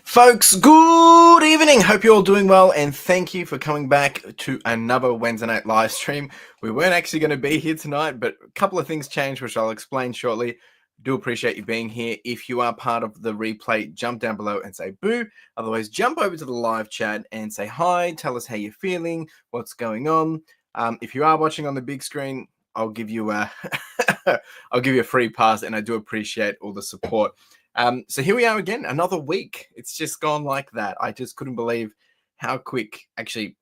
Folks, good evening. Hope you're all doing well, and thank you for coming back to another Wednesday night live stream. We weren't actually going to be here tonight, but a couple of things changed, which I'll explain shortly. Do appreciate you being here. If you are part of the replay, jump down below and say boo. Otherwise, jump over to the live chat and say hi. Tell us how you're feeling, what's going on. If you are watching on the big screen, I'll give you a I'll give you a free pass, and I do appreciate all the support. So here we are again, another week. It's just gone like that. I just couldn't believe how quick. Actually,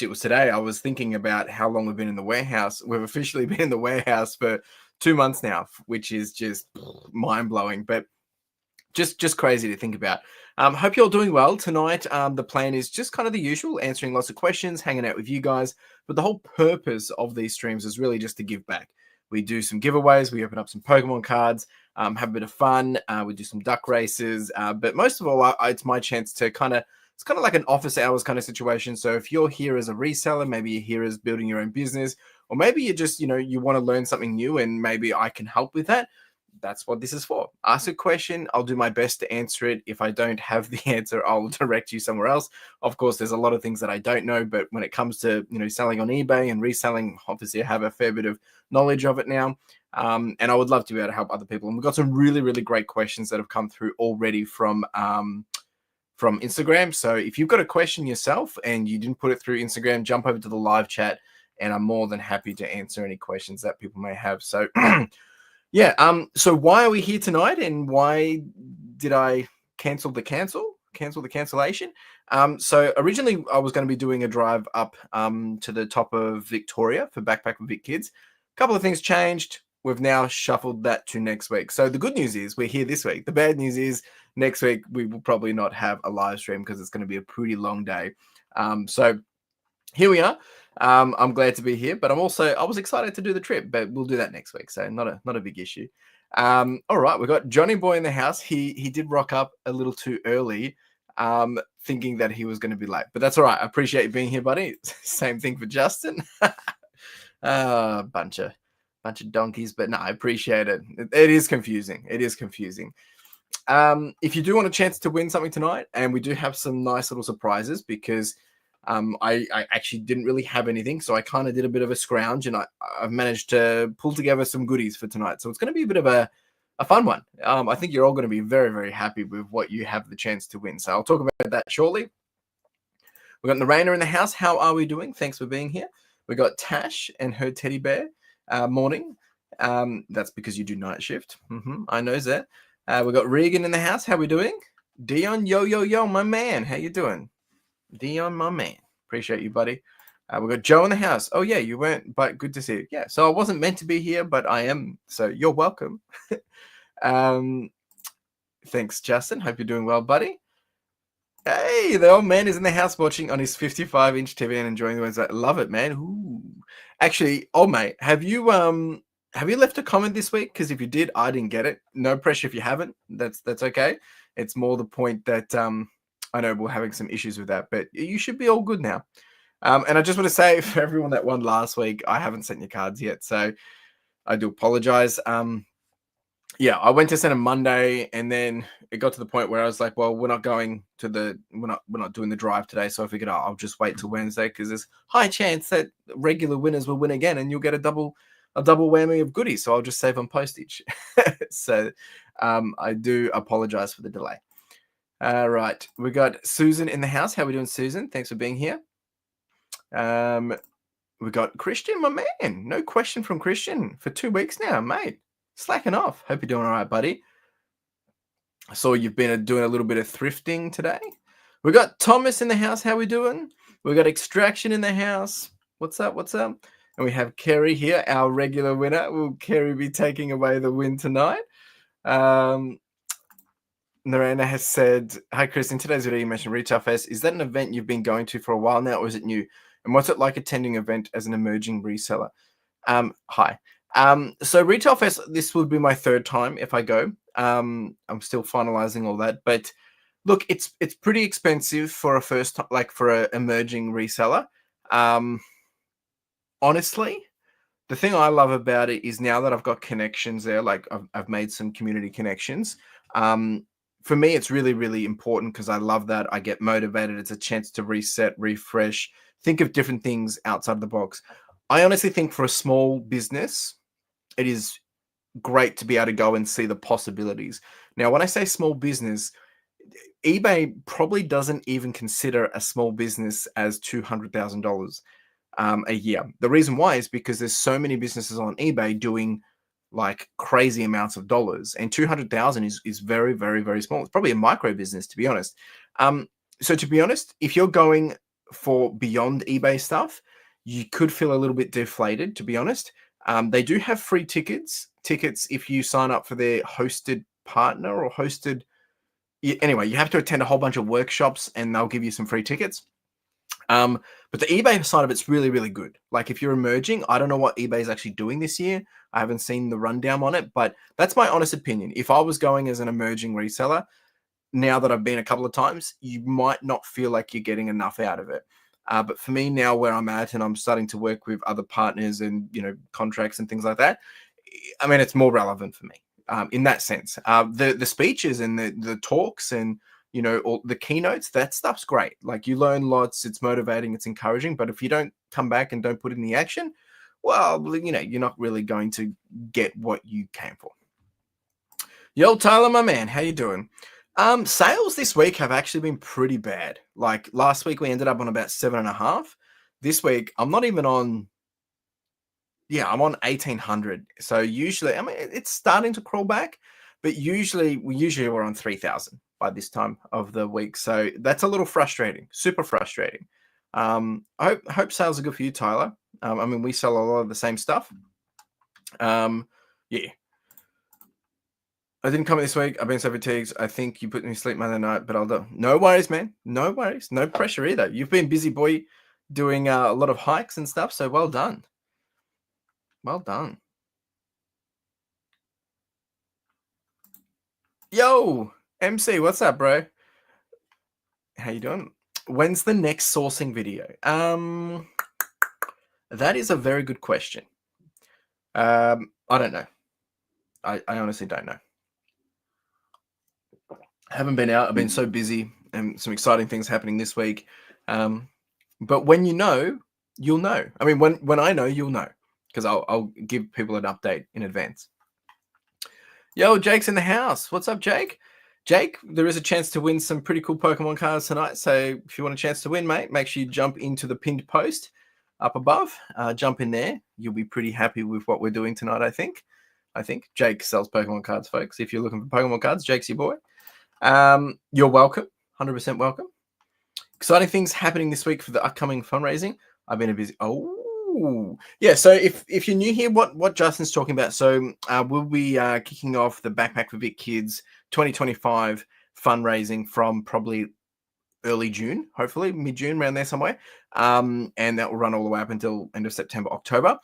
it was today. I was thinking about how long we've been in the warehouse. We've officially been in the warehouse for 2 months now, which is just mind blowing. But just crazy to think about. Hope you're all doing well tonight. The plan is just kind of the usual, answering lots of questions, hanging out with you guys. But the whole purpose of these streams is really just to give back. We do some giveaways. We open up some Pokemon cards, have a bit of fun. We do some duck races. But most of all, it's my chance to it's kind of like an office hours kind of situation. So if you're here as a reseller, maybe you're here as building your own business, or maybe you just, you want to learn something new and maybe I can help with that. That's what this is for. Ask a question. I'll do my best to answer it. If I don't have the answer, I'll direct you somewhere else. Of course, there's a lot of things that I don't know, but when it comes to, selling on eBay and reselling, obviously I have a fair bit of knowledge of it now. And I would love to be able to help other people. And we've got some really, really great questions that have come through already from Instagram. So if you've got a question yourself and you didn't put it through Instagram, jump over to the live chat and I'm more than happy to answer any questions that people may have. So yeah. So why are we here tonight, and why did I cancel the cancellation? So originally I was going to be doing a drive up to the top of Victoria for Backpack with Vic Kids. A couple of things changed. We've now shuffled that to next week. So the good news is we're here this week. The bad news is next week we will probably not have a live stream because it's going to be a pretty long day. So here we are. I'm glad to be here, but I was excited to do the trip, but we'll do that next week. So not a big issue. All right, we've got Johnny Boy in the house. He did rock up a little too early, thinking that he was going to be late, but that's all right. I appreciate you being here, buddy. Same thing for Justin. Bunch of donkeys, but no, I appreciate it. It is confusing. If you do want a chance to win something tonight, and we do have some nice little surprises because I actually didn't really have anything, so I kind of did a bit of a scrounge, and I've managed to pull together some goodies for tonight. So it's going to be a bit of a fun one. I think you're all going to be very, very happy with what you have the chance to win. So I'll talk about that shortly. We've got Narayna in the house. How are we doing? Thanks for being here. We got Tash and her teddy bear. Morning. That's because you do night shift. I know that. We got Regan in the house. How we doing? Dion, yo, my man. How you doing? Dion, my man. Appreciate you, buddy. We got Joe in the house. Oh, yeah, you weren't, but good to see you. Yeah, so I wasn't meant to be here, but I am. So you're welcome. Thanks, Justin. Hope you're doing well, buddy. Hey, the old man is in the house watching on his 55-inch TV and enjoying the Wednesday. Love it, man. Ooh. Actually, old mate, have you left a comment this week? Because if you did, I didn't get it. No pressure if you haven't. That's okay. It's more the point that I know we're having some issues with that, but you should be all good now. And I just want to say for everyone that won last week, I haven't sent your cards yet, so I do apologize. Yeah, I went to send them Monday, and then it got to the point where I was like, well, we're not doing the drive today, so I figured I'll just wait till Wednesday because there's high chance that regular winners will win again, and you'll get a double whammy of goodies. So I'll just save on postage. So I do apologize for the delay. All right, we got Susan in the house. How are we doing, Susan? Thanks for being here. We got Christian, my man. No question from Christian for 2 weeks now, mate. Slacking off. Hope you're doing all right, buddy. I saw you've been doing a little bit of thrifting today. We got Thomas in the house. How we doing? We got Extraction in the house. What's up? And we have Kerry here, our regular winner. Will Kerry be taking away the win tonight? Narayna has said, hi, Chris. In today's video, you mentioned Retail Fest. Is that an event you've been going to for a while now, or is it new? And what's it like attending an event as an emerging reseller? Hi. So Retail Fest, this would be my third time if I go. I'm still finalizing all that, but look, it's pretty expensive for a first time, like for an emerging reseller. Honestly, the thing I love about it is now that I've got connections there, like I've made some community connections. for me, it's really, really important because I love that. I get motivated. It's a chance to reset, refresh, think of different things outside the box. I honestly think for a small business, it is great to be able to go and see the possibilities. Now, when I say small business, eBay probably doesn't even consider a small business as $200,000 a year. The reason why is because there's so many businesses on eBay doing like crazy amounts of dollars, and 200,000 is very, very, very small. It's probably a micro business, to be honest. So to be honest, if you're going for beyond eBay stuff, you could feel a little bit deflated, to be honest. They do have free tickets if you sign up for their hosted partner or hosted. Anyway, you have to attend a whole bunch of workshops, and they'll give you some free tickets. But the eBay side of it's really, really good. Like if you're emerging, I don't know what eBay is actually doing this year. I haven't seen the rundown on it, but that's my honest opinion. If I was going as an emerging reseller, now that I've been a couple of times, you might not feel like you're getting enough out of it. But for me now, where I'm at, and I'm starting to work with other partners and contracts and things like that, I mean, it's more relevant for me in that sense. The speeches and the talks and all the keynotes, that stuff's great. Like you learn lots, it's motivating, it's encouraging. But if you don't come back and don't put in the action, well, you're not really going to get what you came for. Yo, Tyler, my man, how you doing? Sales this week have actually been pretty bad. Like last week, we ended up on about 7.5. This week, I'm not even on. Yeah, I'm on 1,800. So usually, I mean, it's starting to crawl back, but usually we're on 3,000 by this time of the week. So that's a little frustrating, super frustrating. I hope sales are good for you, Tyler. I mean, we sell a lot of the same stuff. Yeah. I didn't come this week. I've been so fatigued. I think you put me to sleep Monday night, but I'll do. No worries, man. No worries. No pressure either. You've been busy, boy, doing a lot of hikes and stuff. So well done. Well done. Yo, MC, what's up, bro? How you doing? When's the next sourcing video? That is a very good question. I don't know. I honestly don't know. I haven't been out. I've been so busy and some exciting things happening this week. But when you know, you'll know. I mean, when I know, you'll know because I'll give people an update in advance. Yo, Jake's in the house. What's up, Jake? Jake, there is a chance to win some pretty cool Pokemon cards tonight. So if you want a chance to win, mate, make sure you jump into the pinned post up above. Jump in there. You'll be pretty happy with what we're doing tonight, I think. Jake sells Pokemon cards, folks. If you're looking for Pokemon cards, Jake's your boy. You're welcome. 100% welcome. Exciting things happening this week for the upcoming fundraising. I've been a busy. Oh, yeah. So if you're new here, what Justin's talking about. So we'll be kicking off the Backpack for Vic Kids 2025 fundraising from probably early June, hopefully mid-June, around there somewhere. And that will run all the way up until end of September, October.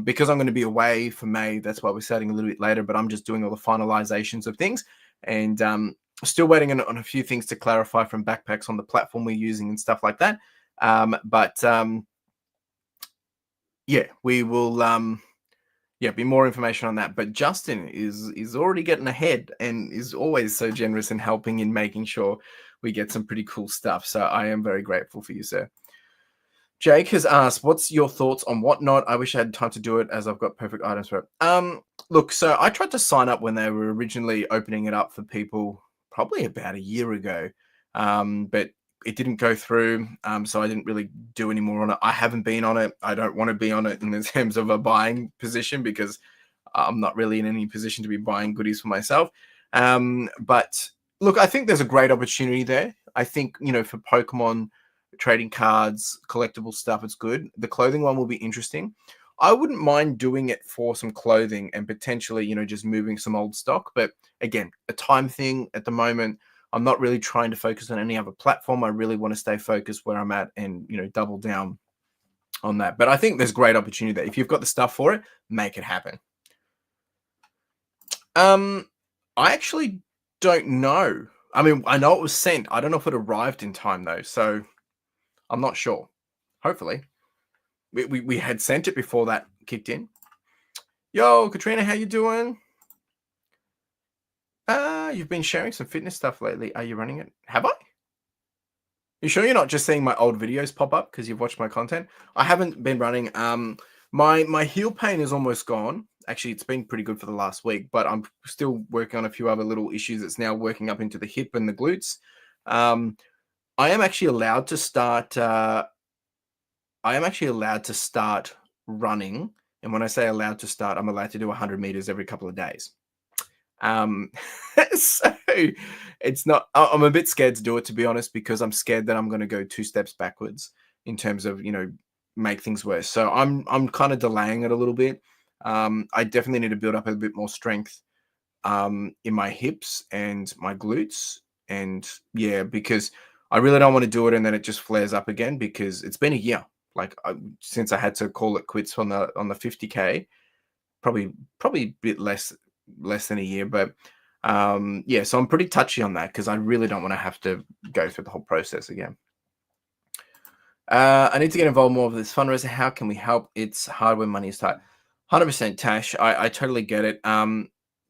Because I'm going to be away for May, that's why we're starting a little bit later. But I'm just doing all the finalizations of things, and still waiting on a few things to clarify from Backpacks on the platform we're using and stuff like that. Yeah, we will be more information on that. But Justin is already getting ahead and is always so generous in helping in making sure we get some pretty cool stuff. So I am very grateful for you, sir. Jake has asked, what's your thoughts on Whatnot? I wish I had time to do it as I've got perfect items for it. Look, so I tried to sign up when they were originally opening it up for people probably about a year ago, but it didn't go through, so I didn't really do any more on it. I haven't been on it. I don't want to be on it in terms of a buying position because I'm not really in any position to be buying goodies for myself. But look, I think there's a great opportunity there. I think, for Pokemon trading cards, collectible stuff, it's good. The clothing one will be interesting. I wouldn't mind doing it for some clothing and potentially, just moving some old stock. But again, a time thing at the moment. I'm not really trying to focus on any other platform. I really want to stay focused where I'm at and, double down on that. But I think there's great opportunity there. If you've got the stuff for it, make it happen. I actually don't know. I mean, I know it was sent. I don't know if it arrived in time though. So I'm not sure. Hopefully. We had sent it before that kicked in. Yo, Katrina, how you doing? you've been sharing some fitness stuff lately. Are you running it? Have I? You sure you're not just seeing my old videos pop up because you've watched my content? I haven't been running. My heel pain is almost gone. Actually, it's been pretty good for the last week, but I'm still working on a few other little issues. It's now working up into the hip and the glutes. I am actually allowed to start. I am actually allowed to start running, and when I say allowed to start, I'm allowed to do 100 meters every couple of days. Um, so it's not. I'm a bit scared to do it, to be honest, because I'm scared that I'm going to go 2 steps backwards in terms of make things worse. So I'm kind of delaying it a little bit. I definitely need to build up a bit more strength in my hips and my glutes, and yeah, because I really don't want to do it and then it just flares up again, because it's been a year. Like since I had to call it quits on the 50K, probably a bit less than a year, but yeah, so I'm pretty touchy on that because I really don't want to have to go through the whole process again. I need to get involved more with this fundraiser. How can we help? It's hard when money is tight. 100% Tash. I totally get it.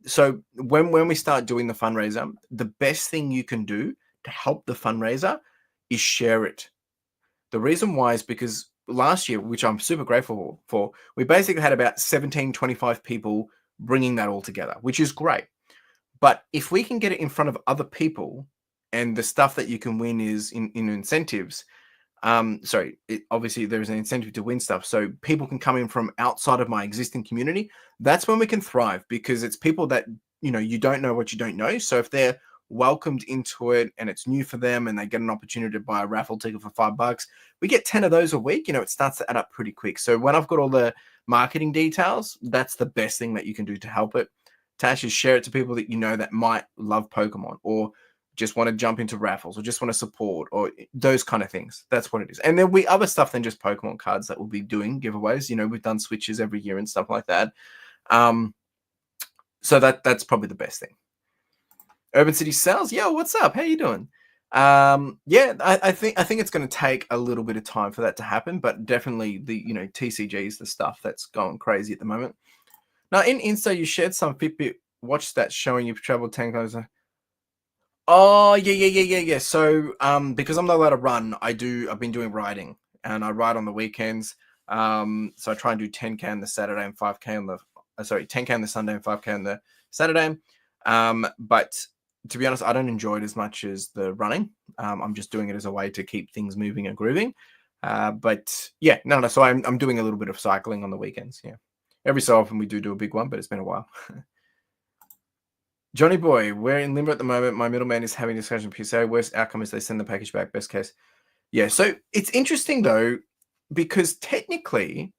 So when we start doing the fundraiser, the best thing you can do to help the fundraiser is share it. The reason why is because last year, which I'm super grateful for, we basically had about 25 people bringing that all together, which is great. But if we can get it in front of other people, and the stuff that you can win is in incentives, obviously there's an incentive to win stuff, so people can come in from outside of my existing community. That's when we can thrive, because it's people that you don't know what you don't know. So if they're welcomed into it and it's new for them and they get an opportunity to buy a raffle ticket for $5, we get 10 of those a week. It starts to add up pretty quick. So when I've got all the marketing details, that's the best thing that you can do to help it, Tash, is share it to people that that might love Pokemon, or just want to jump into raffles, or just want to support, or those kind of things. That's what it is. And there'll be other stuff than just Pokemon cards that we'll be doing giveaways. We've done switches every year and stuff like that. So that's probably the best thing. Urban City Sales, yo, what's up? How you doing? Yeah, I think it's going to take a little bit of time for that to happen, but definitely the TCG is the stuff that's going crazy at the moment. Now in Insta, you shared some Fitbit watch stats showing you've traveled 10 kilometers. Oh yeah. So because I'm not allowed to run, I've been doing riding, and I ride on the weekends. So I try and do 10K on the Saturday and 5K on the 10K on the Sunday and 5K on the Saturday. But to be honest, I don't enjoy it as much as the running. I'm just doing it as a way to keep things moving and grooving. But yeah, no. So I'm doing a little bit of cycling on the weekends. Yeah, every so often we do a big one, but it's been a while. Johnny Boy, we're in limbo at the moment. My middleman is having discussion with PSA. Worst outcome is they send the package back. Best case. Yeah, so it's interesting though, because technically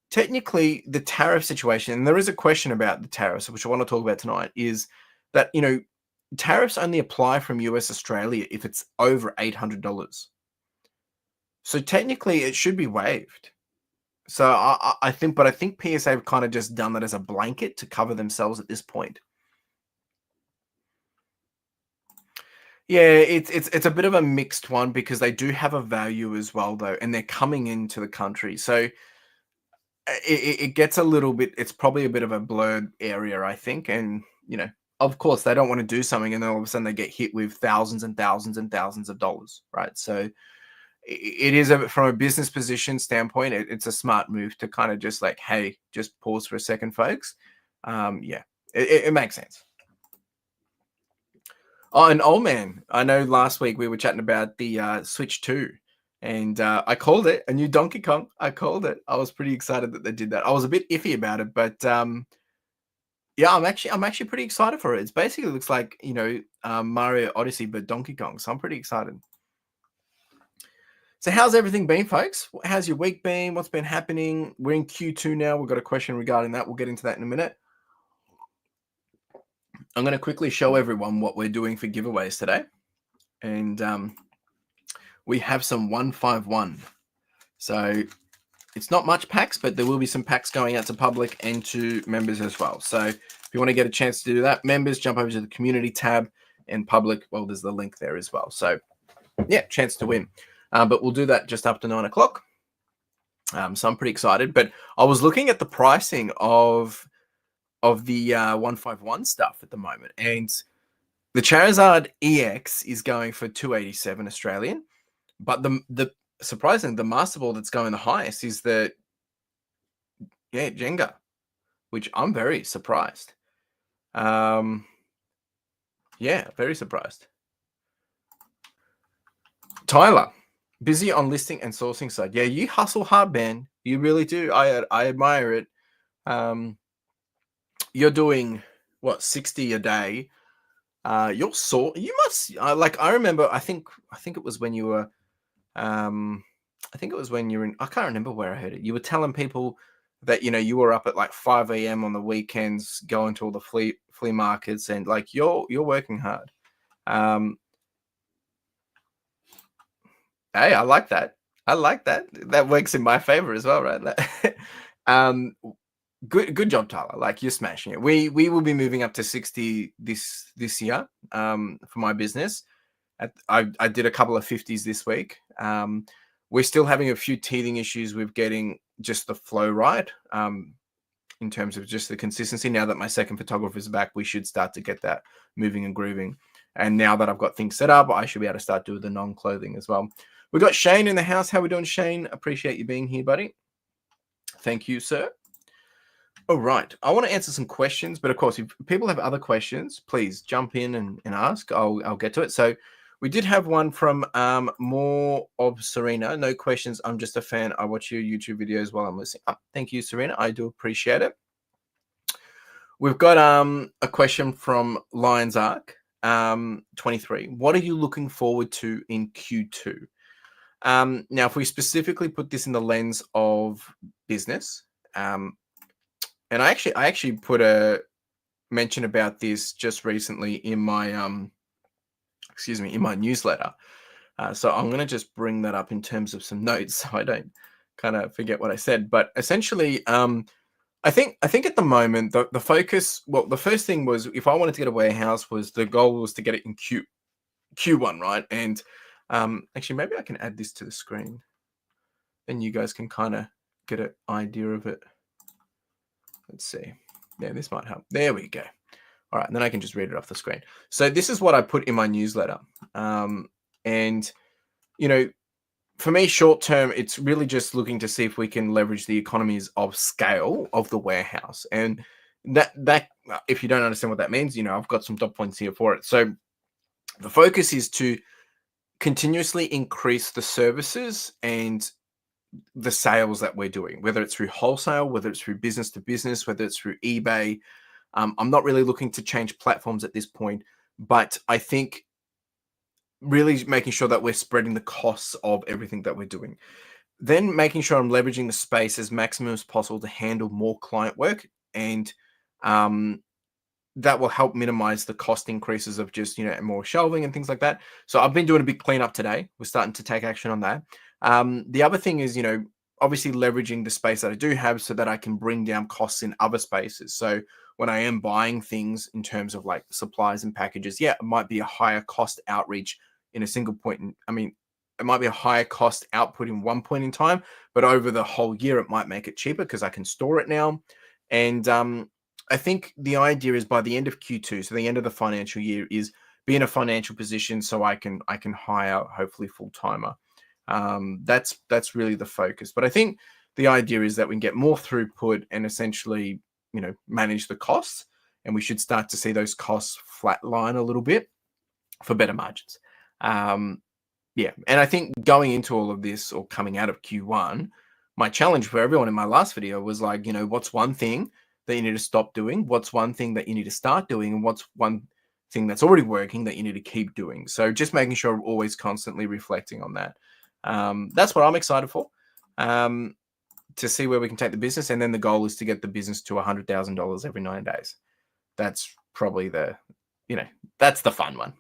the tariff situation, and there is a question about the tariffs, which I want to talk about tonight, is that, tariffs only apply from US Australia if it's over $800. So technically it should be waived. So I think PSA have kind of just done that as a blanket to cover themselves at this point. Yeah, it's a bit of a mixed one, because they do have a value as well, though, and they're coming into the country. So it gets a little bit, it's probably a bit of a blurred area, I think. And, of course, they don't want to do something and then all of a sudden they get hit with thousands and thousands and thousands of dollars, right? So it is, from a business position standpoint, it's a smart move to kind of just like, hey, just pause for a second, folks. Yeah, it makes sense. Oh, and old man, I know last week we were chatting about the Switch 2, and I called it a new Donkey Kong. I called it. I was pretty excited that they did that. I was a bit iffy about it, but yeah, I'm actually pretty excited for it. It basically looks like Mario Odyssey, but Donkey Kong. So I'm pretty excited. So how's everything been, folks? How's your week been? What's been happening? We're in Q2 now. We've got a question regarding that. We'll get into that in a minute. I'm going to quickly show everyone what we're doing for giveaways today. And we have some 151. So it's not much packs, but there will be some packs going out to public and to members as well. So if you want to get a chance to do that, members, jump over to the community tab, and public, well, there's the link there as well. So yeah, chance to win. But we'll do that just after 9 o'clock. So I'm pretty excited. But I was looking at the pricing of the 151 stuff at the moment, and The Charizard EX is going for 287 Australian, but the surprisingly, the Master Ball that's going the highest is the Jenga, which I'm very surprised. Yeah, very surprised. Tyler, busy on listing and sourcing side. Yeah, you hustle hard, man. You really do. I admire it. You're doing what, 60 a day. You must like, I remember, I think it was when you were I think it was when you were in, I can't remember where I heard it. You were telling people that, you were up at like 5 a.m. on the weekends going to all the flea markets, and like you're working hard. Hey, I like that. I like that. That works in my favor as well, right? um, good job, Tyler. Like, you're smashing it. We will be moving up to 60 this year for my business. I did a couple of 50s this week. We're still having a few teething issues with getting just the flow right, in terms of just the consistency. Now that my second photographer is back, we should start to get that moving and grooving. And now that I've got things set up, I should be able to start doing the non-clothing as well. We've got Shane in the house. How we doing, Shane? Appreciate you being here, buddy. Thank you, sir. All right. I want to answer some questions, but of course, if people have other questions, please jump in and ask. I'll get to it. So we did have one from more of Serena. No questions. I'm just a fan. I watch your YouTube videos while I'm listening. Oh, thank you, Serena. I do appreciate it. We've got a question from Lions Arc 23. What are you looking forward to in Q2? Now, if we specifically put this in the lens of business, and I actually put a mention about this just recently in my in my newsletter. So I'm going to just bring that up in terms of some notes so I don't kind of forget what I said. But essentially, I think at the moment the focus. Well, the first thing was, if I wanted to get a warehouse, was the goal was to get it in Q1, right? And actually, maybe I can add this to the screen, and you guys can kind of get an idea of it. Let's see. Yeah, this might help. There we go. All right, and then I can just read it off the screen. So this is what I put in my newsletter. And, for me, short term, it's really just looking to see if we can leverage the economies of scale of the warehouse. And that if you don't understand what that means, I've got some dot points here for it. So the focus is to continuously increase the services and the sales that we're doing, whether it's through wholesale, whether it's through business to business, whether it's through eBay. I'm not really looking to change platforms at this point, but I think really making sure that we're spreading the costs of everything that we're doing. Then making sure I'm leveraging the space as maximum as possible to handle more client work, and that will help minimize the cost increases of just, more shelving and things like that. So I've been doing a big cleanup today. We're starting to take action on that. The other thing is, obviously leveraging the space that I do have so that I can bring down costs in other spaces. So when I am buying things in terms of like supplies and packages, it might be a higher cost outreach in a single point. It might be a higher cost output in one point in time, but over the whole year, it might make it cheaper because I can store it now. And I think the idea is by the end of Q2, so the end of the financial year, is be in a financial position so I can hire hopefully full-timer. That's really the focus. But I think the idea is that we can get more throughput and essentially, manage the costs, and we should start to see those costs flatline a little bit for better margins. And I think going into all of this, or coming out of Q1, my challenge for everyone in my last video was like, what's one thing that you need to stop doing? What's one thing that you need to start doing? And what's one thing that's already working that you need to keep doing? So just making sure we're always constantly reflecting on that. That's what I'm excited for, to see where we can take the business. And then the goal is to get the business to $100,000 every 9 days. That's probably that's the fun one.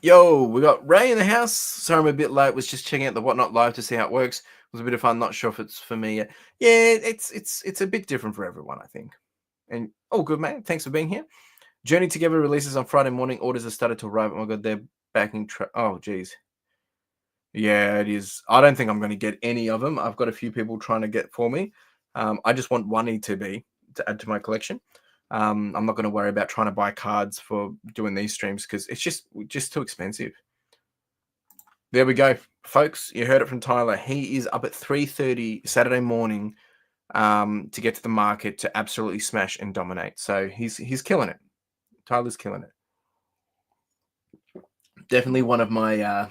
Yo, we got Ray in the house. Sorry, I'm a bit late. Was just checking out the Whatnot Live to see how it works. It was a bit of fun. Not sure if it's for me yet. Yeah, it's a bit different for everyone, I think. And good, man. Thanks for being here. Journey Together releases on Friday morning. Orders have started to arrive. Oh my god, they're backing. Oh, geez. Yeah, it is. I don't think I'm going to get any of them. I've got a few people trying to get for me. I just want one ETB to add to my collection. I'm not going to worry about trying to buy cards for doing these streams because it's just too expensive. There we go, folks. You heard it from Tyler. He is up at 3:30 Saturday morning to get to the market to absolutely smash and dominate. So he's killing it. Tyler's killing it. Definitely one of my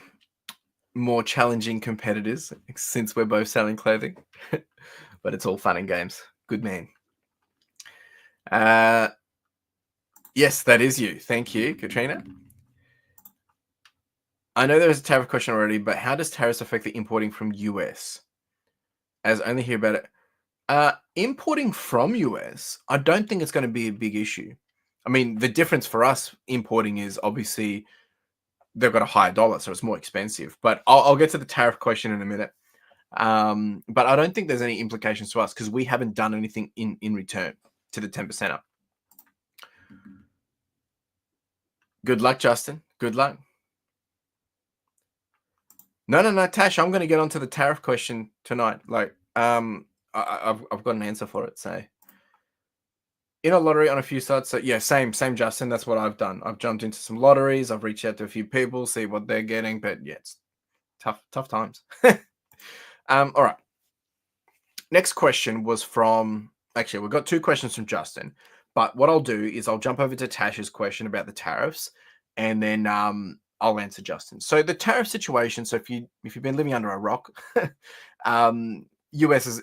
more challenging competitors since we're both selling clothing, but it's all fun and games. Good man. Yes, that is you. Thank you, Katrina. I know there was a tariff question already, but how does tariffs affect the importing from US? As I only hear about it. Importing from US, I don't think it's going to be a big issue. I mean, the difference for us importing is obviously they've got a higher dollar, so it's more expensive. But I'll get to the tariff question in a minute. But I don't think there's any implications to us because we haven't done anything in return to the 10% up. Good luck, Justin. Good luck. No, Tash, I'm going to get onto the tariff question tonight. Like, I've got an answer for it. So, in a lottery on a few sites. So yeah, same, Justin. That's what I've done. I've jumped into some lotteries. I've reached out to a few people, see what they're getting. But yeah, it's tough times. All right. Next question was from. Actually, we've got two questions from Justin. But what I'll do is I'll jump over to Tash's question about the tariffs, and then I'll answer Justin. So the tariff situation. So if you've been living under a rock, US is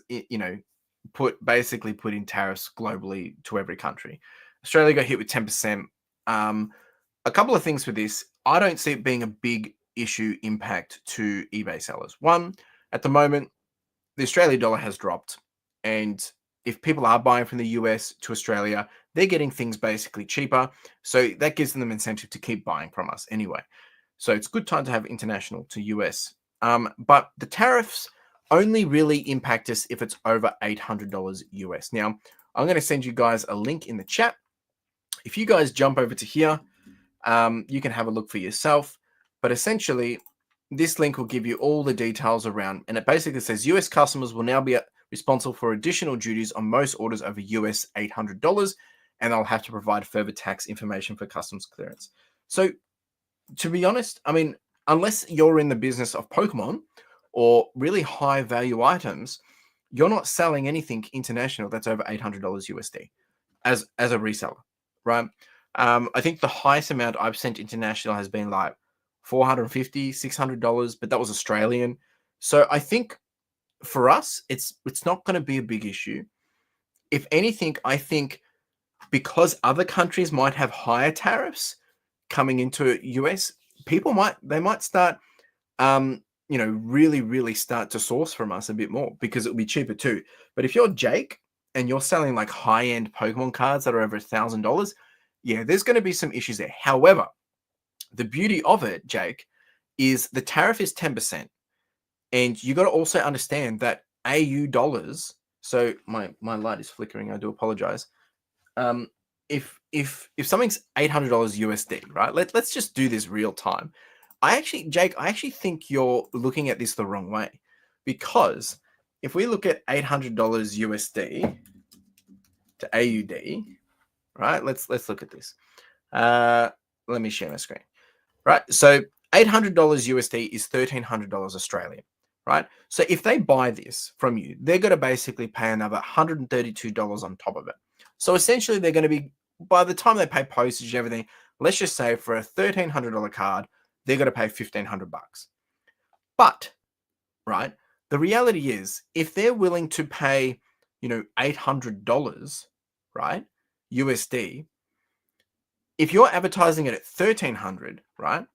basically put in tariffs globally to every country. Australia got hit with 10%. A couple of things with this. I don't see it being a big issue impact to eBay sellers. One, at the moment, the Australian dollar has dropped, and if people are buying from the US to Australia, they're getting things basically cheaper. So that gives them incentive to keep buying from us anyway. So it's a good time to have international to US. But the tariffs only really impact us if it's over $800 US. Now, I'm going to send you guys a link in the chat. If you guys jump over to here, you can have a look for yourself. But essentially, this link will give you all the details around, and it basically says US customers will now be responsible for additional duties on most orders over US $800, and they'll have to provide further tax information for customs clearance. So, to be honest, I mean, unless you're in the business of Pokemon or really high value items, you're not selling anything international that's over $800 USD as a reseller, right? I think the highest amount I've sent international has been like $450, $600, but that was Australian. So I think for us, it's not going to be a big issue. If anything, I think because other countries might have higher tariffs coming into US, people might start, really start to source from us a bit more because it'll be cheaper too. But if you're Jake and you're selling like high-end Pokemon cards that are over $1,000, yeah, there's going to be some issues there. However, the beauty of it, Jake, is the tariff is 10%. And you got to also understand that AU dollars, so my light is flickering, I do apologize. If something's $800 USD, right? Let's just do this real time. Jake, I actually think you're looking at this the wrong way, because if we look at $800 USD to AUD, right? Let's look at this. Let me share my screen. Right, so $800 USD is $1,300 Australian, right? So if they buy this from you, they're going to basically pay another $132 on top of it. So essentially, they're going to be, by the time they pay postage and everything, let's just say for a $1,300 card, they're going to pay $1,500. But, right, the reality is, if they're willing to pay, $800, right, USD, if you're advertising it at $1,300, right?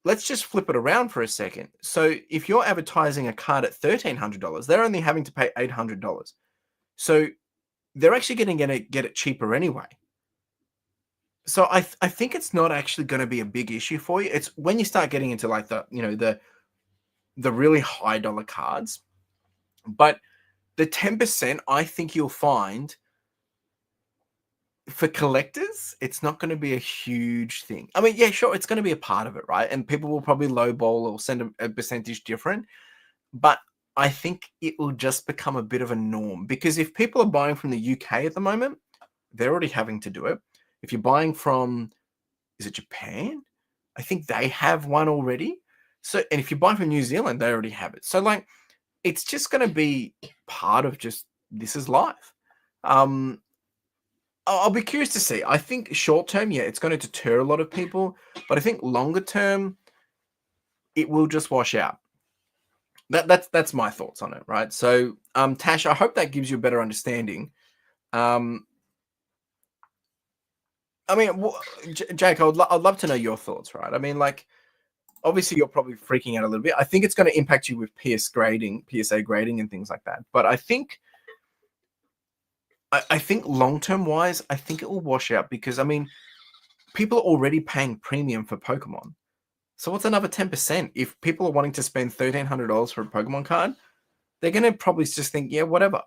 Let's just flip it around for a second. So if you're advertising a card at $1,300, they're only having to pay $800. So they're actually going to get it cheaper anyway. So I think it's not actually going to be a big issue for you. It's when you start getting into like the really high dollar cards. But the 10%, I think you'll find, for collectors, it's not going to be a huge thing. I mean, yeah, sure, it's going to be a part of it, right? And people will probably lowball or send a percentage different. But I think it will just become a bit of a norm because if people are buying from the UK at the moment, they're already having to do it. If you're buying from, is it Japan? I think they have one already. So, and if you buy from New Zealand, they already have it. So, like, it's just going to be part of just this is life. Um, I'll be curious to see. I think short term, yeah, it's going to deter a lot of people, but I think longer term, it will just wash out. That's my thoughts on it, right? So, Tash, I hope that gives you a better understanding. Um, I mean, Jake, I'd love to know your thoughts, right? I mean, like, obviously, you're probably freaking out a little bit. I think it's going to impact you with PSA grading, and things like that. But I think long term wise, I think it will wash out because I mean, people are already paying premium for Pokemon. So what's another 10%? If people are wanting to spend $1,300 for a Pokemon card, they're going to probably just think, yeah, whatever.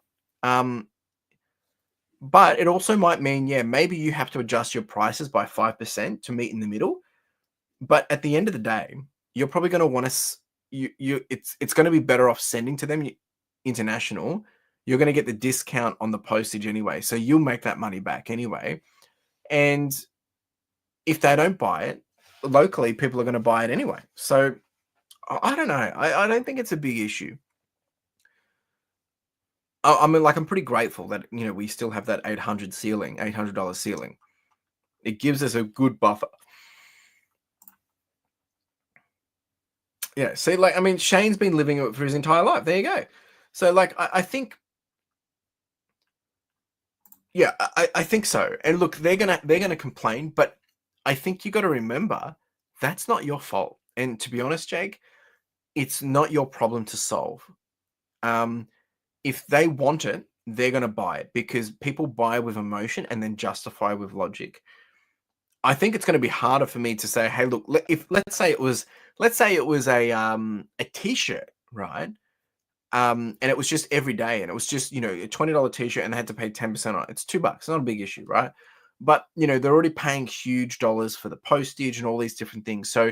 But it also might mean, yeah, maybe you have to adjust your prices by 5% to meet in the middle. But at the end of the day, you're probably going to want to it's going to be better off sending to them international. You're going to get the discount on the postage anyway, so you'll make that money back anyway. And if they don't buy it locally, people are going to buy it anyway. So I don't know. I don't think it's a big issue. I mean, like, I'm pretty grateful that we still have that $800 ceiling. It gives us a good buffer. Yeah. See, like, I mean, Shane's been living it for his entire life. There you go. So, like, I think, yeah, I think so. And look, they're gonna complain, but I think you got to remember that's not your fault. And to be honest, Jake, it's not your problem to solve. Um, if they want it, they're gonna buy it because people buy with emotion and then justify with logic. I think it's gonna be harder for me to say, "Hey, look, if let's say it was a T-shirt, right? And it was just every day, and it was just a $20 T-shirt, and they had to pay 10% on it. It's $2, not a big issue, right? But they're already paying huge dollars for the postage and all these different things. So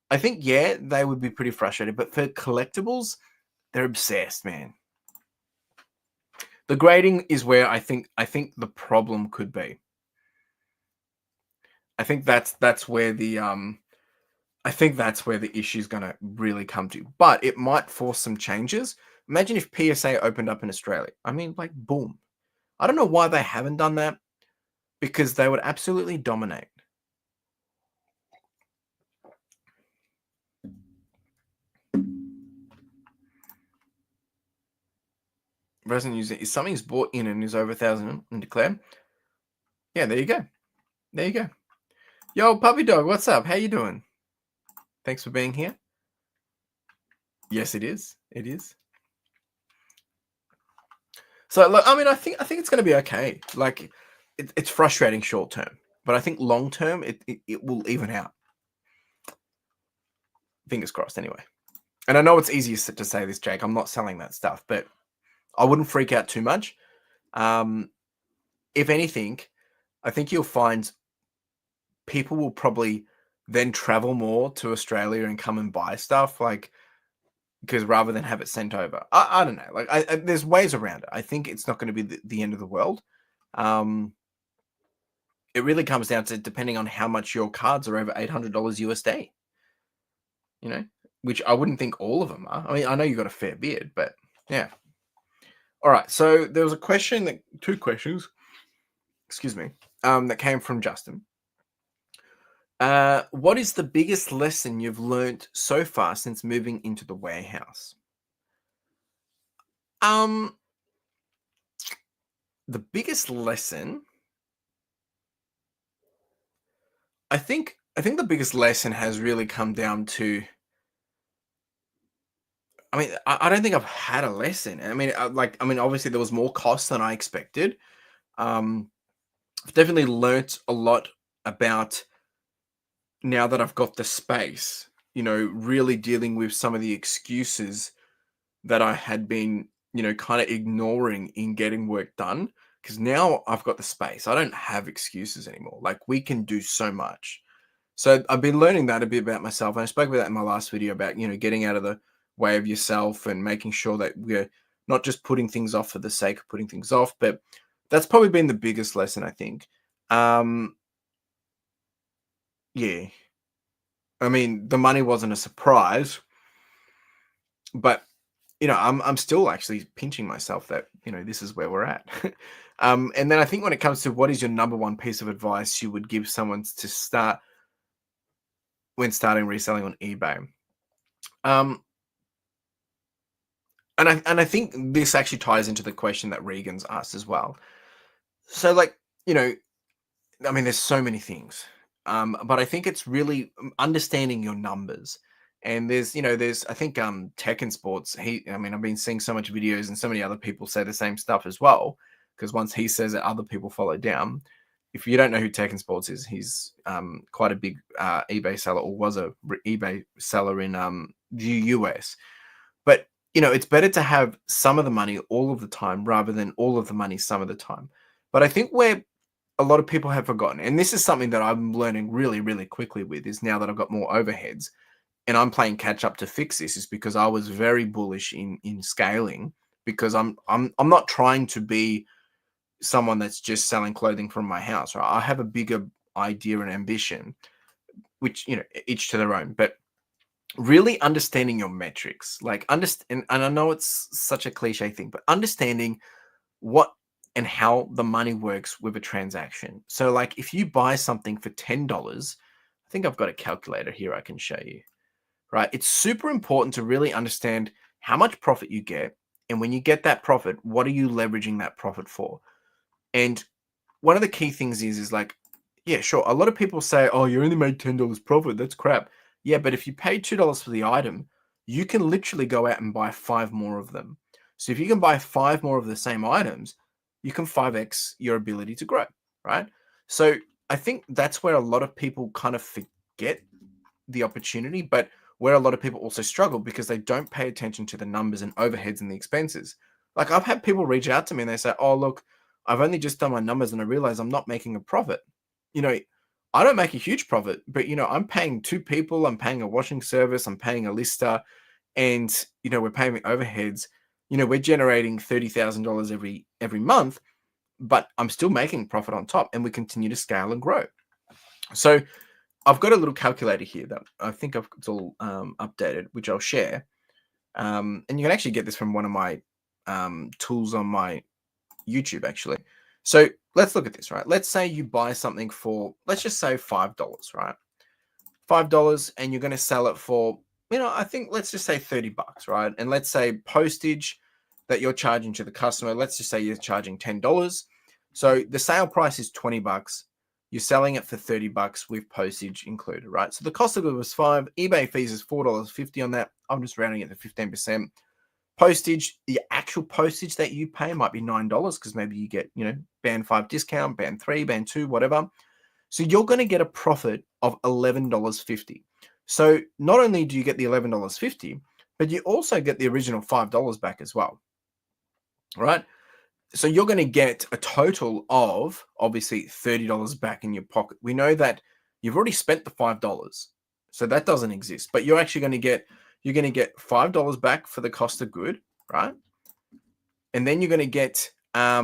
I think yeah, they would be pretty frustrated. But for collectibles, they're obsessed, man. The grading is where I think the problem could be. I think that's where the I think that's where the issue is going to really come to. But it might force some changes. Imagine if PSA opened up in Australia. I mean, like, boom. I don't know why they haven't done that because they would absolutely dominate. Resident user is something's bought in and is over 1,000 and declared. Yeah, there you go. There you go. Yo, puppy dog, what's up? How you doing? Thanks for being here. Yes, it is. It is. So, look, I mean, I think it's going to be okay. Like, it's frustrating short term, but I think long term it will even out. Fingers crossed, anyway. And I know it's easier to say this, Jake. I'm not selling that stuff, but I wouldn't freak out too much. If anything, I think you'll find people will probably then travel more to Australia and come and buy stuff, like, because rather than have it sent over. I don't know. Like, there's ways around it. I think it's not going to be the end of the world. It really comes down to depending on how much your cards are over $800 USD. Which I wouldn't think all of them are. I mean, I know you got a fair bit, but yeah. All right. So there was two questions, excuse me, that came from Justin. What is the biggest lesson you've learned so far since moving into the warehouse? The biggest lesson, I think the biggest lesson has really come down to, I mean, I don't think I've had a lesson. I mean, obviously there was more cost than I expected. I've definitely learnt a lot about, now that I've got the space, really dealing with some of the excuses that I had been, kind of ignoring in getting work done. Because now I've got the space. I don't have excuses anymore. Like, we can do so much. So I've been learning that a bit about myself. And I spoke about that in my last video about, getting out of the way of yourself and making sure that we're not just putting things off for the sake of putting things off. But that's probably been the biggest lesson, I think. Um, yeah. I mean, the money wasn't a surprise, but I'm still actually pinching myself that this is where we're at. And then I think when it comes to what is your number one piece of advice you would give someone to start when starting reselling on eBay, um, and I think this actually ties into the question that Regan's asked as well. So, like, you know, I mean, there's so many things, but I think it's really understanding your numbers. And there's I think Tech and Sports. I mean, I've been seeing so much videos, and so many other people say the same stuff as well. Because once he says it, other people follow down. If you don't know who Tech and Sports is, he's quite a big eBay seller, or was a eBay seller in the US. But it's better to have some of the money all of the time rather than all of the money some of the time. But I think where a lot of people have forgotten, and this is something that I'm learning really, really quickly with, is now that I've got more overheads and I'm playing catch up to fix this, is because I was very bullish in scaling, because I'm not trying to be someone that's just selling clothing from my house. Right? I have a bigger idea and ambition, which each to their own, but really understanding your metrics, like understand, and I know it's such a cliche thing, but understanding what and how the money works with a transaction. So, like, if you buy something for $10, I think I've got a calculator here I can show you, right? It's super important to really understand how much profit you get. And when you get that profit, what are you leveraging that profit for? And one of the key things is like, yeah, sure. A lot of people say, oh, you only made $10 profit. That's crap. Yeah, but if you pay $2 for the item, you can literally go out and buy 5 more of them. So if you can buy 5 more of the same items, you can 5x your ability to grow, right? So I think that's where a lot of people kind of forget the opportunity, but where a lot of people also struggle, because they don't pay attention to the numbers and overheads and the expenses. Like, I've had people reach out to me and they say, oh, look, I've only just done my numbers and I realize I'm not making a profit. You know, I don't make a huge profit, but I'm paying 2 people, I'm paying a washing service, I'm paying a lister, and we're paying the overheads. We're generating $30,000 every month, but I'm still making profit on top, and we continue to scale and grow. So I've got a little calculator here that I think it's all updated, which I'll share. And you can actually get this from one of my tools on my YouTube, actually. So let's look at this, right? Let's say you buy something for, let's just say $5, right? $5, and you're going to sell it for, I think let's just say $30, right? And let's say postage that you're charging to the customer, let's just say you're charging $10. So the sale price is $20. You're selling it for $30 with postage included, right? So the cost of it was $5. eBay fees is $4.50 on that. I'm just rounding it to 15%. Postage, the actual postage that you pay might be $9, because maybe you get, band 5 discount, band 3, band 2, whatever. So you're going to get a profit of $11.50. So not only do you get the $11.50, but you also get the original $5 back as well, right? So you're going to get a total of obviously $30 back in your pocket. We know that you've already spent the $5, so that doesn't exist. But you're actually going to get $5 back for the cost of good, right? And then you're going to get the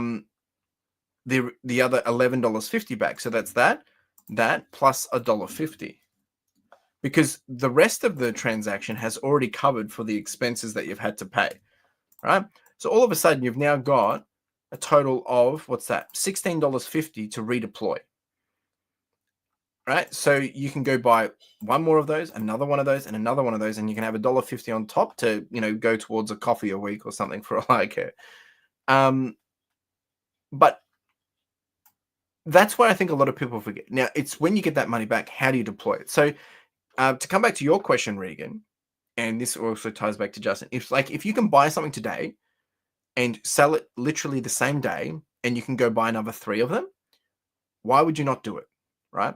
other $11.50 back. So that's that plus $1.50, because the rest of the transaction has already covered for the expenses that you've had to pay, right? So all of a sudden you've now got a total of, what's that? $16.50 to redeploy, right? So you can go buy one more of those, another one of those, and another one of those, and you can have $1.50 on top to, go towards a coffee a week or something for all I care. But that's where I think a lot of people forget. Now, it's when you get that money back, how do you deploy it? So to come back to your question, Regan, and this also ties back to Justin, if you can buy something today and sell it literally the same day, and you can go buy another 3 of them, why would you not do it, right?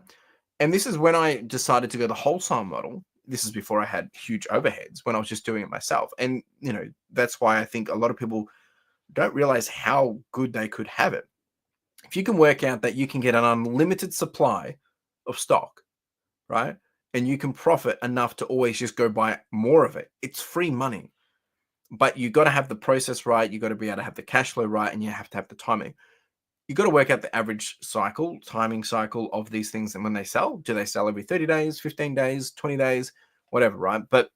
And this is when I decided to go the wholesale model. This is before I had huge overheads, when I was just doing it myself. And, that's why I think a lot of people don't realize how good they could have it. If you can work out that you can get an unlimited supply of stock, right? and you can profit enough to always just go buy more of it. It's free money, but you got to have the process right. You got to be able to have the cash flow right, and you have to have the timing. You got to work out the average timing cycle of these things. And when they sell, do they sell every 30 days, 15 days, 20 days, whatever, right? But,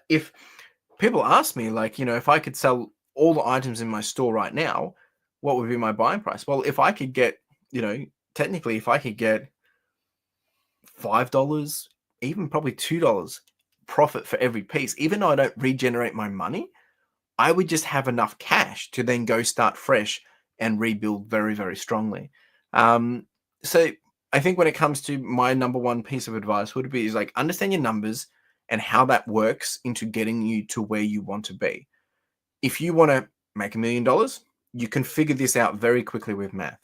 if people ask me, like, if I could sell all the items in my store right now, what would be my buying price? Well, if I could get, technically, if I could get $5, even probably $2 profit for every piece, even though I don't regenerate my money, I would just have enough cash to then go start fresh and rebuild very, very strongly. So I think when it comes to my number one piece of advice would be is like understand your numbers and how that works into getting you to where you want to be. If you want to make $1 million, you can figure this out very quickly with math.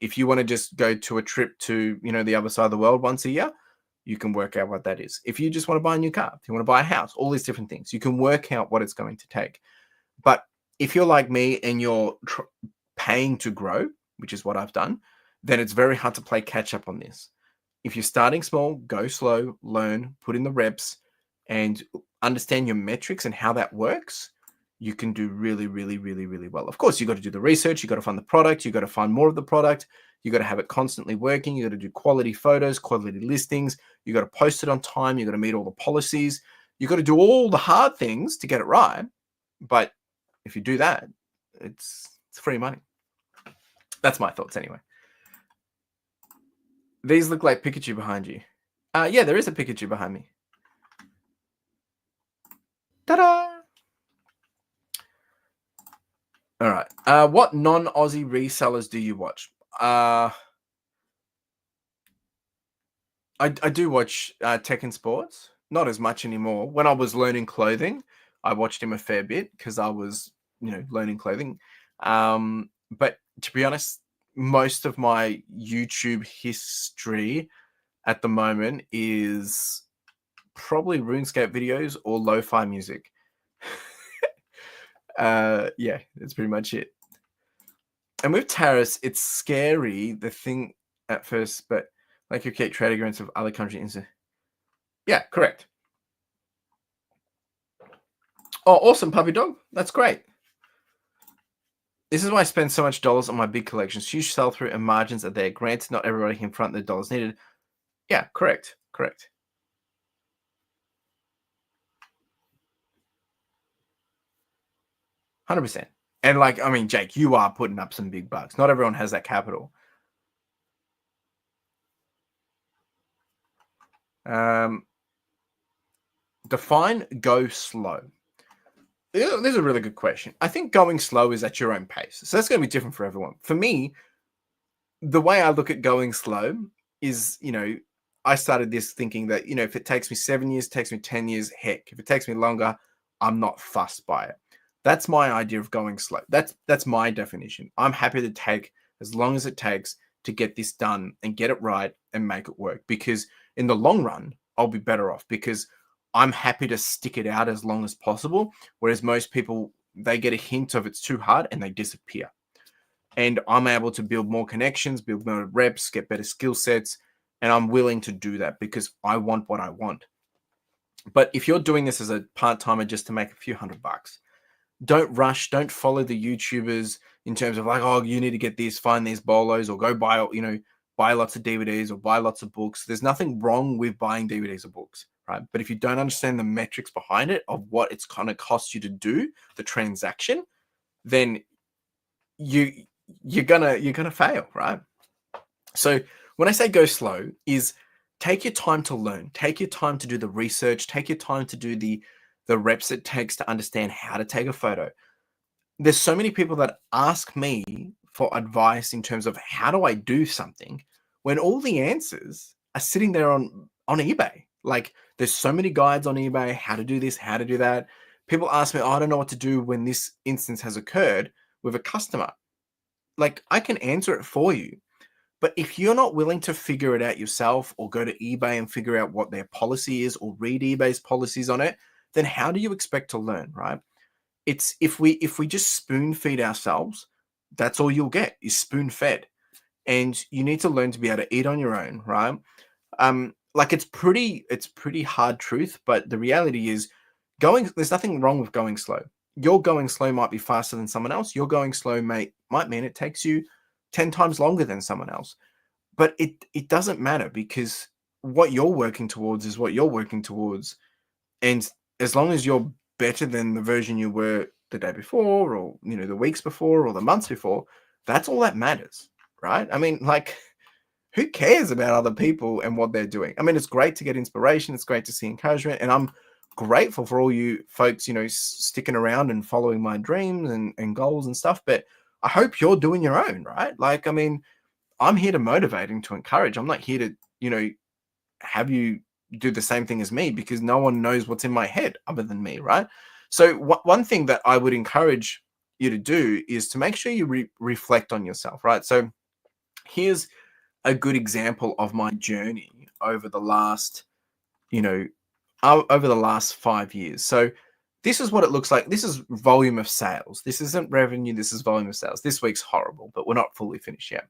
If you want to just go to a trip to, the other side of the world once a year, you can work out what that is. If you just want to buy a new car, if you want to buy a house, all these different things, you can work out what it's going to take. But if you're like me and you're paying to grow, which is what I've done, then it's very hard to play catch up on this. If you're starting small, go slow, learn, put in the reps, and understand your metrics and how that works, you can do really, really, really, really well. Of course, you got to do the research, you got to find the product, you got to find more of the product, you got to have it constantly working, you got to do quality photos, quality listings, you got to post it on time, you got to meet all the policies, you got to do all the hard things to get it right. But if you do that, it's free money. That's my thoughts anyway. These look like Pikachu behind you. Yeah, there is a Pikachu behind me. Ta-da! All right. What non-Aussie resellers do you watch? I do watch Tech and Sports. Not as much anymore. When I was learning clothing, I watched him a fair bit because I was, learning clothing. But to be honest, most of my YouTube history at the moment is probably RuneScape videos or lo-fi music. Yeah, that's pretty much it. And with tariffs, it's scary, the thing at first, but like you keep trading against of other countries. Yeah, correct. Oh, awesome, puppy dog. That's great. This is why I spend so much dollars on my big collections. Huge sell-through and margins are there. Granted, not everybody can front the dollars needed. Yeah, correct. 100%. And Jake, you are putting up some big bucks. Not everyone has that capital. Define go slow. This is a really good question. I think going slow is at your own pace. So that's going to be different for everyone. For me, the way I look at going slow is, I started this thinking that, if it takes me 7 years, it takes me 10 years, heck, if it takes me longer, I'm not fussed by it. That's my idea of going slow. That's my definition. I'm happy to take as long as it takes to get this done and get it right and make it work. Because in the long run, I'll be better off because I'm happy to stick it out as long as possible. Whereas most people, they get a hint of it's too hard and they disappear. And I'm able to build more connections, build more reps, get better skill sets. And I'm willing to do that because I want what I want. But if you're doing this as a part-timer just to make a few $100, don't rush. Don't follow the YouTubers in terms of like, oh, you need to get this, find these bolos, or go buy, buy lots of DVDs or buy lots of books. There's nothing wrong with buying DVDs or books, right? But if you don't understand the metrics behind it of what it's going to cost you to do the transaction, then you're gonna fail, right? So when I say go slow, is take your time to learn, take your time to do the research, take your time to do the reps it takes to understand how to take a photo. There's so many people that ask me for advice in terms of how do I do something when all the answers are sitting there on eBay. Like there's so many guides on eBay, how to do this, how to do that. People ask me, oh, I don't know what to do when this instance has occurred with a customer. Like I can answer it for you. But if you're not willing to figure it out yourself or go to eBay and figure out what their policy is or read eBay's policies on it, then how do you expect to learn, right? It's if we just spoon feed ourselves, that's all you'll get is spoon fed. And you need to learn to be able to eat on your own, right? like it's pretty hard truth, but the reality is there's nothing wrong with going slow. Your going slow might be faster than someone else. Your going slow might mean it takes you 10 times longer than someone else. But it doesn't matter because what you're working towards is what you're working towards. And as long as you're better than the version you were the day before, or the weeks before, or the months before, that's all that matters, right? I mean, like, who cares about other people and what they're doing? I mean, it's great to get inspiration. It's great to see encouragement. And I'm grateful for all you folks, sticking around and following my dreams and goals and stuff. But I hope you're doing your own, right? Like, I mean, I'm here to motivate and to encourage. I'm not here to, have you do the same thing as me, because no one knows what's in my head other than me, right? So one thing that I would encourage you to do is to make sure you reflect on yourself, right? So here's a good example of my journey over the last, over the last 5 years. So this is what it looks like. This is volume of sales. This isn't revenue. This is volume of sales. This week's horrible, but we're not fully finished yet,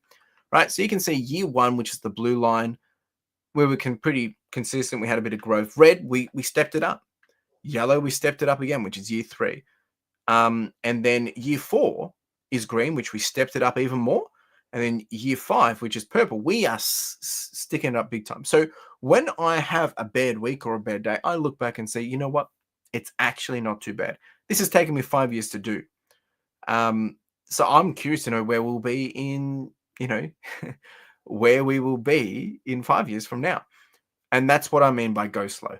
right? So you can see year one, which is the blue line, where we can pretty consistent. We had a bit of growth. Red, we stepped it up. Yellow, we stepped it up again, which is year three. And then year four is green, which we stepped it up even more. And then year five, which is purple, we are sticking it up big time. So when I have a bad week or a bad day, I look back and say, you know what? It's actually not too bad. This has taken me 5 years to do. So I'm curious to know where we'll be in, where we will be in 5 years from now. And that's what I mean by go slow.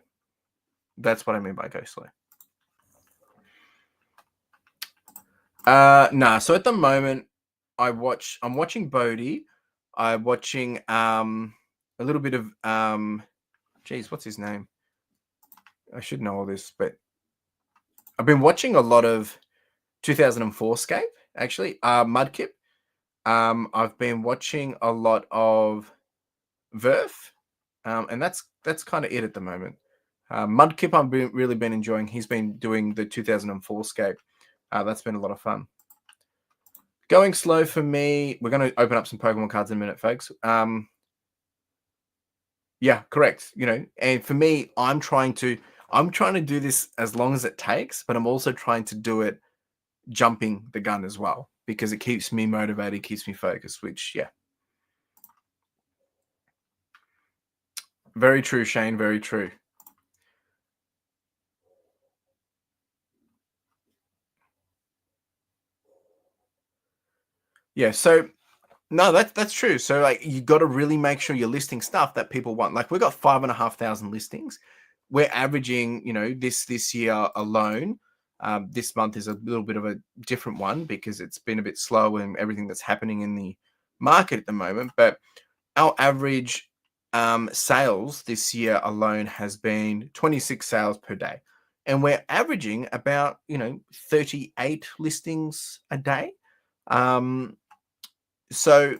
That's what I mean by go slow. Nah. So at the moment, I'm watching Bodhi. I'm watching a little bit of geez, what's his name? I should know all this, but I've been watching a lot of 2004 Scape, actually. Mudkip. I've been watching a lot of Verf, and that's kind of it at the moment. Mudkip, I've really been enjoying. He's been doing the 2004 Scape. That's been a lot of fun. Going slow for me. We're going to open up some Pokemon cards in a minute, folks. Yeah, correct. And for me, I'm trying to do this as long as it takes, but I'm also trying to do it jumping the gun as well, because it keeps me motivated, keeps me focused, which, yeah. Very true, Shane. Very true. Yeah, so no, that's true. So like you got to really make sure you're listing stuff that people want. Like we've got 5,500 listings. We're averaging, this year alone. This month is a little bit of a different one because it's been a bit slow and everything that's happening in the market at the moment. But our average sales this year alone has been 26 sales per day. And we're averaging about, 38 listings a day. So,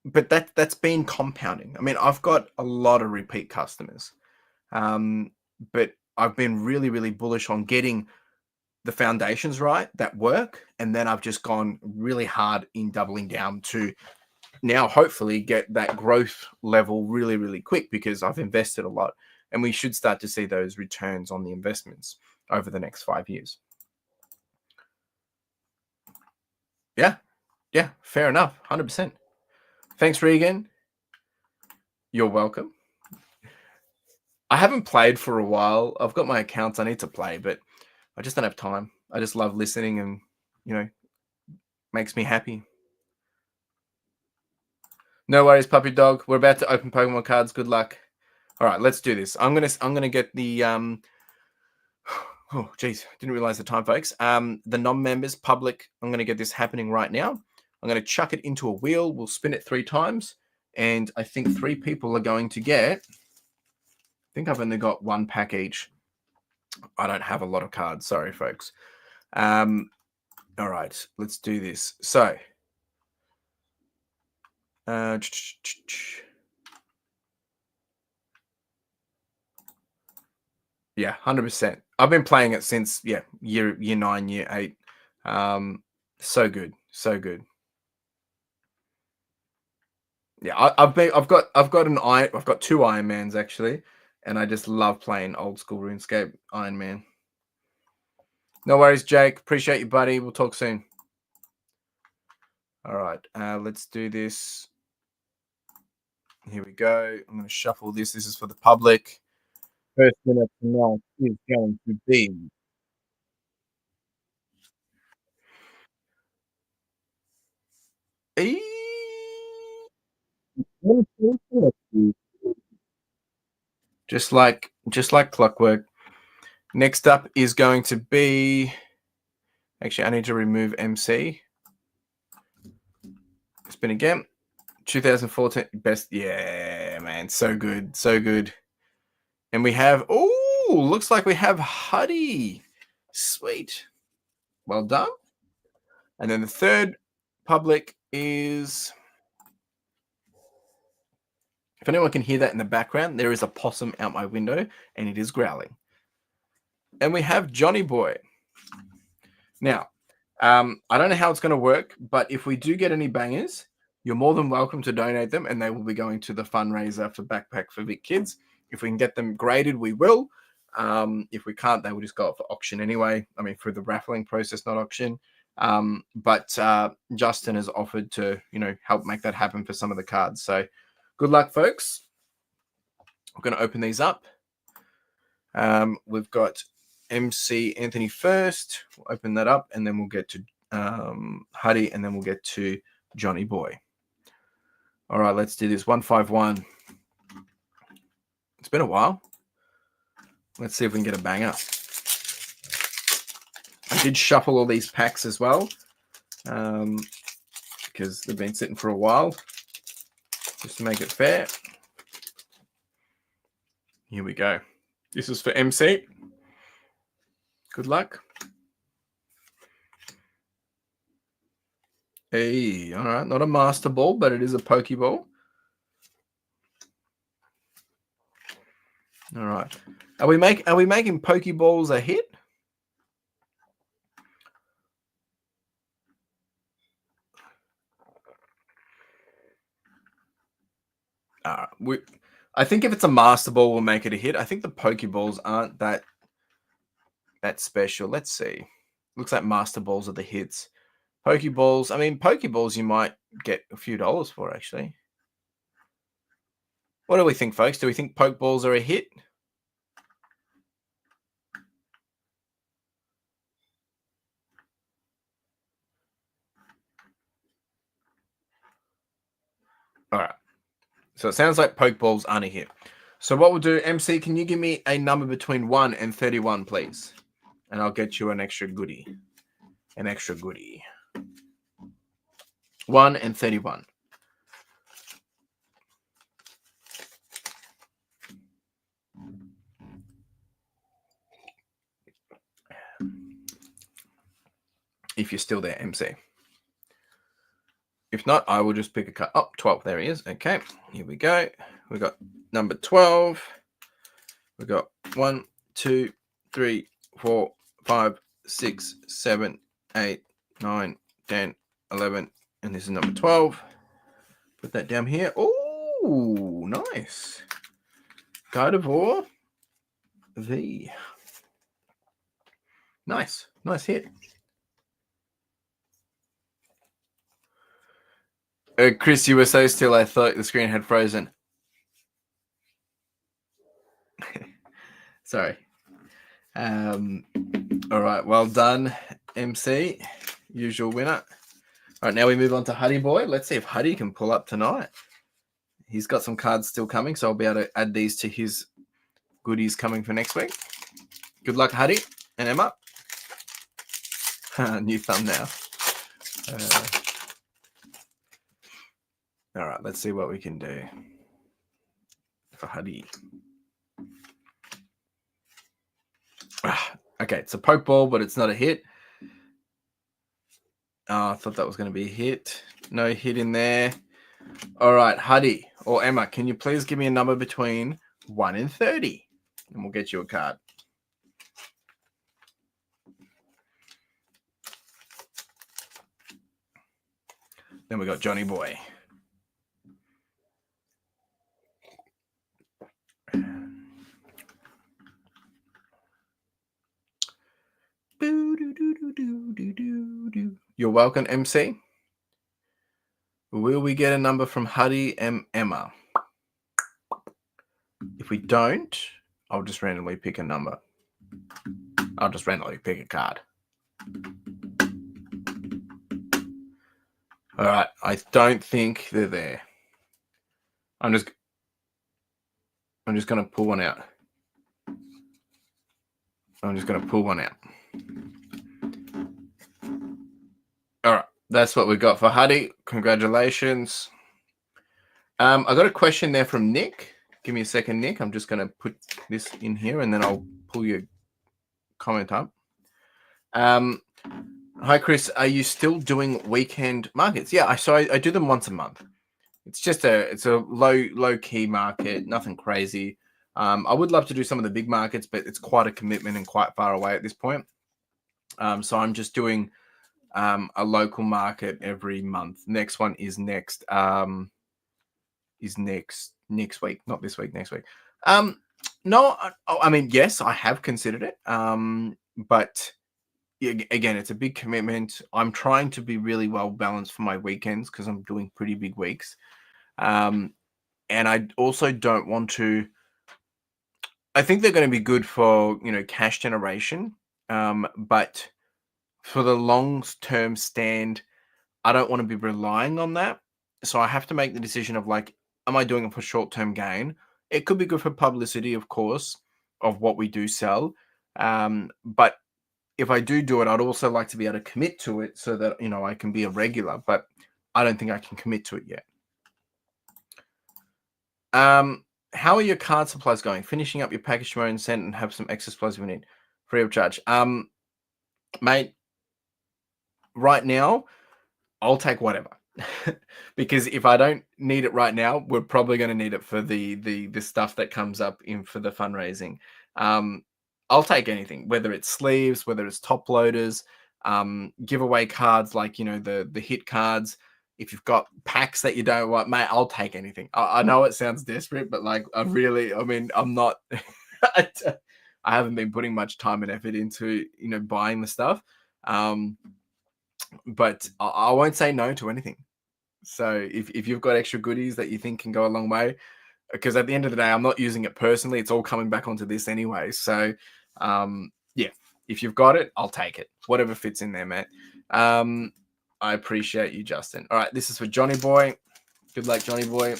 but that's been compounding. I mean, I've got a lot of repeat customers, but I've been really, really bullish on getting the foundations right that work, and then I've just gone really hard in doubling down to now hopefully get that growth level really, really quick, because I've invested a lot, and we should start to see those returns on the investments over the next 5 years. Yeah, fair enough. 100%. Thanks, Regan. You're welcome. I haven't played for a while. I've got my accounts I need to play, but I just don't have time. I just love listening and, makes me happy. No worries, puppy dog. We're about to open Pokemon cards. Good luck. All right, let's do this. I'm gonna get the oh geez, didn't realize the time, folks. The non-members public. I'm gonna get this happening right now. I'm gonna chuck it into a wheel. We'll spin it 3 times, and I think 3 people are going to get. I think I've only got 1 pack each. I don't have a lot of cards. Sorry, folks. All right, let's do this. So, yeah, 100%. I've been playing it since year 9, year 8. So good, so good. Yeah, I've got two Iron Mans actually, and I just love playing old school RuneScape Iron Man. No worries, Jake. Appreciate you, buddy. We'll talk soon. All right, let's do this. Here we go. I'm going to shuffle this. This is for the public. First winner tonight is going to be. Just like clockwork. Next up is going to be. Actually, I need to remove MC. Spin again. 2014 best. Yeah, man, so good, so good. And we have. Oh, looks like we have Huddy. Sweet. Well done. And then the third public is. If anyone can hear that in the background, there is a possum out my window and it is growling. And we have Johnny Boy. Now, I don't know how it's going to work, but if we do get any bangers, you're more than welcome to donate them and they will be going to the fundraiser for Backpack for Vic Kids. If we can get them graded, we will. If we can't, they will just go up for auction anyway. I mean, through the raffling process, not auction. But Justin has offered to, help make that happen for some of the cards. So good luck, folks. I'm going to open these up. We've got MC Anthony first. We'll open that up, and then we'll get to Huddy, and then we'll get to Johnny Boy. All right, let's do this. 151. It's been a while. Let's see if we can get a banger. I did shuffle all these packs as well, because they've been sitting for a while, just to make it fair. Here we go. This is for MC. Good luck. Hey, all right, not a master ball, but it is a pokeball. All right. Are we making pokeballs a hit? I think if it's a master ball, we'll make it a hit. I think the pokeballs aren't that special. Let's see. Looks like master balls are the hits. Pokeballs. I mean, pokeballs you might get a few dollars for, actually. What do we think, folks? Do we think pokeballs are a hit? All right. So it sounds like pokeballs aren't a hit. So what we'll do, MC, can you give me a number between 1 and 31, please? And I'll get you an extra goodie. An extra goodie. 1 and 31. If you're still there, MC. If not, I will just pick a card. Oh, 12. There he is. Okay, here we go. We got number 12. We got 1, 2, 3, 4, 5, 6, 7, 8, 9, 10, 11. And this is number 12. Put that down here. Oh, nice. Gardevoir V. Nice. Nice hit. Chris, you were so still, I thought the screen had frozen. Sorry. All right, well done, MC. Usual winner. All right, now we move on to Huddy Boy. Let's see if Huddy can pull up tonight. He's got some cards still coming, so I'll be able to add these to his goodies coming for next week. Good luck, Huddy and Emma. New thumbnail. All right, let's see what we can do for Huddy. Okay, it's a pokeball, but it's not a hit. Oh, I thought that was going to be a hit. No hit in there. All right, Huddy or Emma, can you please give me a number between 1 and 30? And we'll get you a card. Then we got Johnny Boy. You're welcome, MC. Will we get a number from Huddy and Emma? If we don't, I'll just randomly pick a number. I'll just randomly pick a card. All right. I don't think they're there. I'm just going to pull one out. All right. That's what we got for Huddy. Congratulations. I got a question there from Nick. Give me a second, Nick. I'm just going to put this in here and then I'll pull your comment up. Hi, Chris. Are you still doing weekend markets? Yeah, I do them once a month. It's just it's a low key market, nothing crazy. I would love to do some of the big markets, but it's quite a commitment and quite far away at this point. So I'm just doing a local market every month. Next one is next week, not this week, next week. No, I mean, yes, I have considered it. But again, it's a big commitment. I'm trying to be really well balanced for my weekends because I'm doing pretty big weeks. And I also don't want to. I think they're going to be good for cash generation, but for the long-term stand, I don't want to be relying on that. So I have to make the decision of like, am I doing it for short-term gain? It could be good for publicity, of course, of what we do sell. But if I do it, I'd also like to be able to commit to it so that, I can be a regular, but I don't think I can commit to it yet. How are your card supplies going? Finishing up your package tomorrow and send and have some extra supplies we need free of charge. Mate, right now, I'll take whatever. Because if I don't need it right now, we're probably going to need it for the stuff that comes up in for the fundraising. I'll take anything, whether it's sleeves, whether it's top loaders, giveaway cards like the hit cards. If you've got packs that you don't want, mate, I'll take anything. I know it sounds desperate, but like I'm not. I haven't been putting much time and effort into buying the stuff. But I won't say no to anything. So if you've got extra goodies that you think can go a long way, because at the end of the day, I'm not using it personally. It's all coming back onto this anyway. So yeah, if you've got it, I'll take it. Whatever fits in there, mate. I appreciate you, Justin. All right, this is for Johnny Boy. Good luck, Johnny Boy.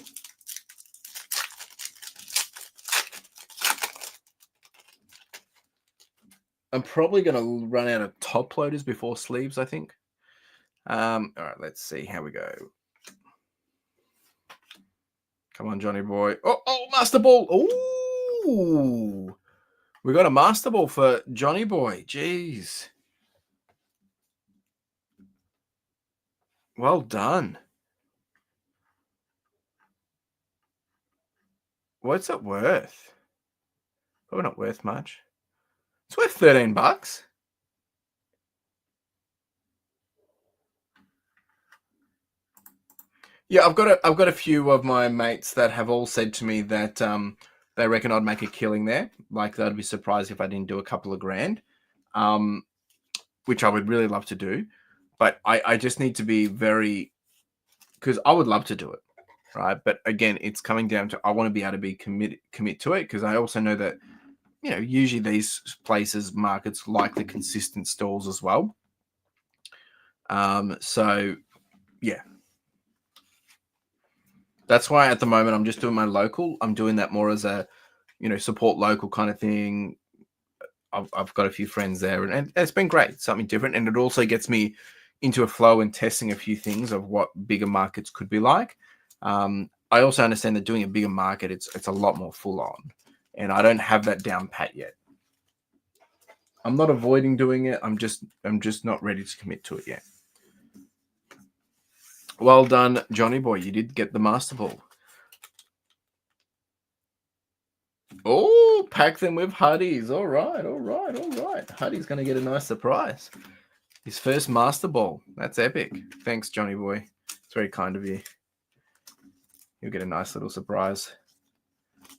I'm probably going to run out of top loaders before sleeves, I think. All right, let's see how we go. Come on, Johnny Boy. Oh, Master Ball. Oh, we got a Master Ball for Johnny Boy. Jeez. Well done. What's it worth? Probably not worth much. It's worth $13. Yeah, I've got a few of my mates that have all said to me that they reckon I'd make a killing there. Like they'd be surprised if I didn't do a couple of grand, which I would really love to do. But I just need to be very, because I would love to do it, right? But again, it's coming down to I want to be able to be commit to it, because I also know that usually these places, markets, like the consistent stalls as well. So yeah. That's why at the moment I'm just doing my local. I'm doing that more as a, support local kind of thing. I've got a few friends there, and it's been great. Something different, and it also gets me into a flow and testing a few things of what bigger markets could be like. I also understand that doing a bigger market, it's a lot more full on, and I don't have that down pat yet. I'm not avoiding doing it. I'm just not ready to commit to it yet. Well done, Johnny Boy. You did get the Master Ball. Oh, pack them with Huddies. All right. Huddy's going to get a nice surprise. His first Master Ball. That's epic. Thanks, Johnny Boy. It's very kind of you. You'll get a nice little surprise.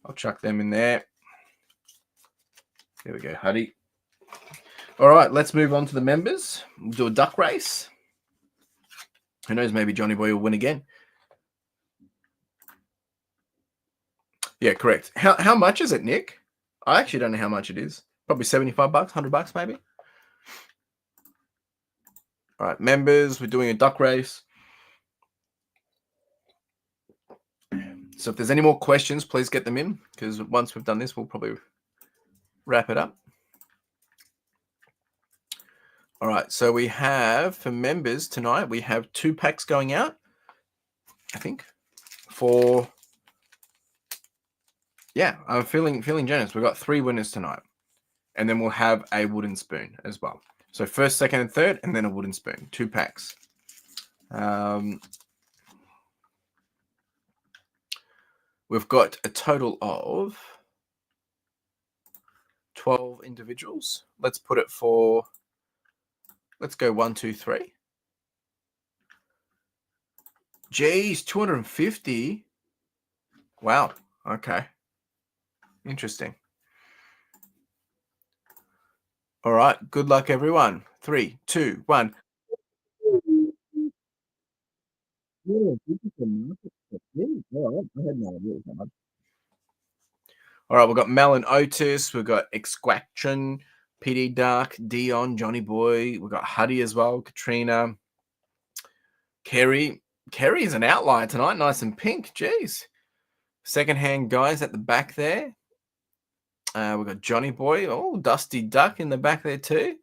I'll chuck them in there. There we go, Huddy. All right, let's move on to the members. We'll do a duck race. Who knows? Maybe Johnny Boy will win again. Yeah, correct. How much is it, Nick? I actually don't know how much it is. Probably $75, $100 maybe. All right, members, we're doing a duck race. So if there's any more questions, please get them in, because once we've done this, we'll probably wrap it up. All right, so we have, for members tonight, we have 2 packs going out, I think, for, yeah, I'm feeling generous. We've got 3 winners tonight, and then we'll have a wooden spoon as well. So first, second, and third, and then a wooden spoon, 2 packs. We've got a total of 12 individuals. Let's put it for, let's go 1, 2, 3. Geez, 250. Wow. Okay. Interesting. All right. Good luck, everyone. 3, 2, 1. All right, we've got Mel and Otis. We've got Exquaction, PD Dark, Dion, Johnny Boy. We've got Huddy as well, Katrina, Kerry. Kerry is an outlier tonight, nice and pink. Jeez. Secondhand guys at the back there. We've got Johnny Boy. Oh, Dusty Duck in the back there too.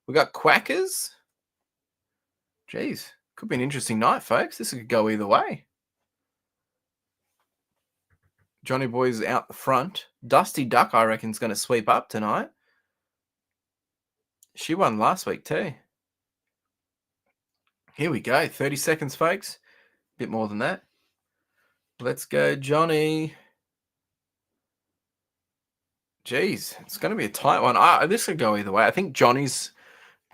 We've got Quackers. Jeez, could be an interesting night, folks. This could go either way. Johnny Boy's out the front. Dusty Duck, I reckon, is going to sweep up tonight. She won last week too. Here we go. 30 seconds, folks. A bit more than that. Let's go, Johnny. Jeez, it's going to be a tight one. This could go either way. I think Kerry's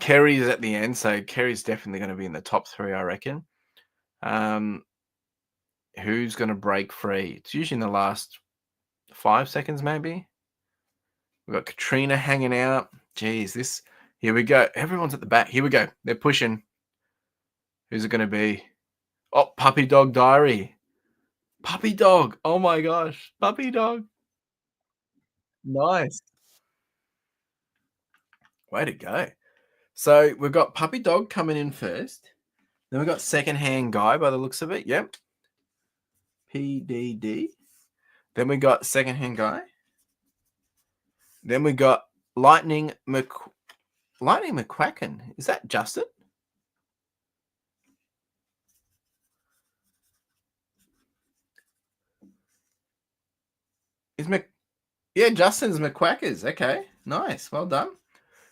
at the end, so Kerry's definitely going to be in the top 3, I reckon. Who's going to break free? It's usually in the last 5 seconds, maybe. We've got Katrina hanging out. Jeez, here we go. Everyone's at the back. Here we go. They're pushing. Who's it going to be? Oh, Puppy Dog Diary. Puppy Dog. Oh my gosh. Puppy Dog. Nice. Way to go. So we've got Puppy Dog coming in first. Then we've got Secondhand Guy by the looks of it. Yep. PDD. Then we got Secondhand Guy. Then we got Lightning McQuacken. Is that Justin? Yeah, Justin's McQuackers. Okay, nice. Well done.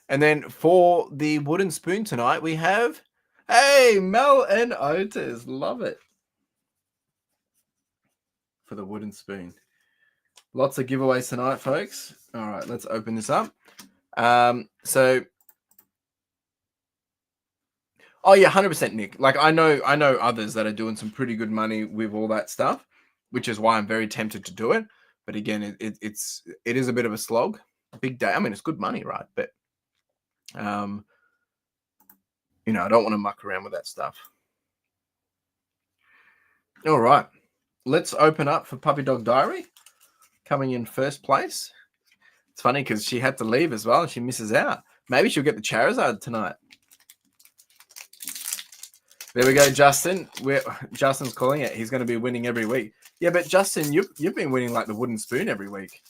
And then for the wooden spoon tonight, we have, hey, Mel and Otis. Love it. For the wooden spoon. Lots of giveaways tonight, folks. All right, let's open this up. Oh yeah, 100%, Nick. Like I know others that are doing some pretty good money with all that stuff, which is why I'm very tempted to do it. But again, it is a bit of a slog. A big day. I mean, it's good money, right? But I don't want to muck around with that stuff. All right, let's open up for Puppy Dog Diary, coming in first place. It's funny because she had to leave as well, and she misses out. Maybe she'll get the Charizard tonight. There we go, Justin. Justin's calling it. He's going to be winning every week. Yeah, but Justin, you've been winning like the wooden spoon every week.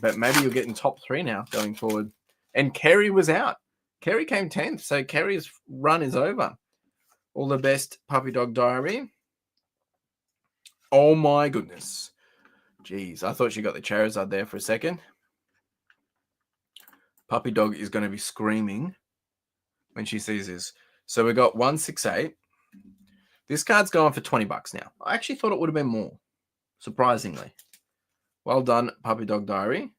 But maybe you'll get in top 3 now going forward. And Kerry was out. Kerry came 10th, so Kerry's run is over. All the best, Puppy Dog Diary. Oh my goodness. Jeez, I thought she got the Charizard there for a second. Puppy Dog is going to be screaming when she sees this. So we got 168. This card's going for $20 now. I actually thought it would have been more, surprisingly. Well done, Puppy Dog Diary.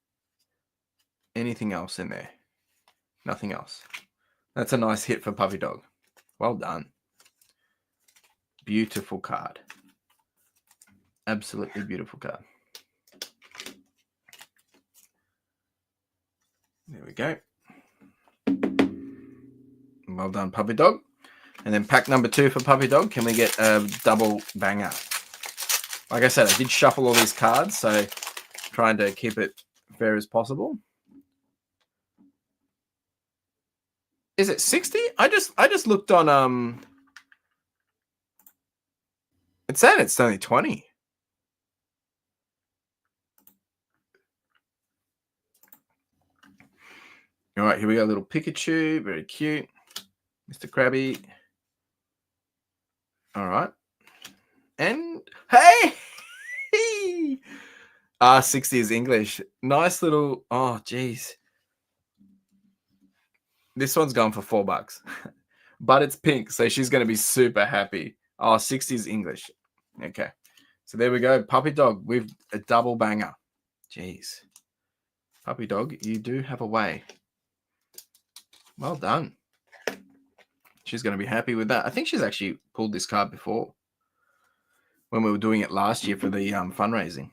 Anything else in there? Nothing else. That's a nice hit for Puppy Dog. Well done. Beautiful card. Absolutely beautiful card. There we go. Well done, Puppy Dog. And then pack number 2 for Puppy Dog. Can we get a double banger? Like I said, I did shuffle all these cards, so trying to keep it fair as possible. Is it 60? I just looked on it said it's only 20. All right, here we go. Little Pikachu, very cute. Mr. Krabby. All right. And hey! 60 is English. Nice little, oh geez. This one's gone for $4. But it's pink, so she's going to be super happy. 60 is English. Okay. So there we go. Puppy Dog with a double banger. Jeez. Puppy Dog, you do have a way. Well done. She's going to be happy with that. I think she's actually pulled this card before when we were doing it last year for the fundraising.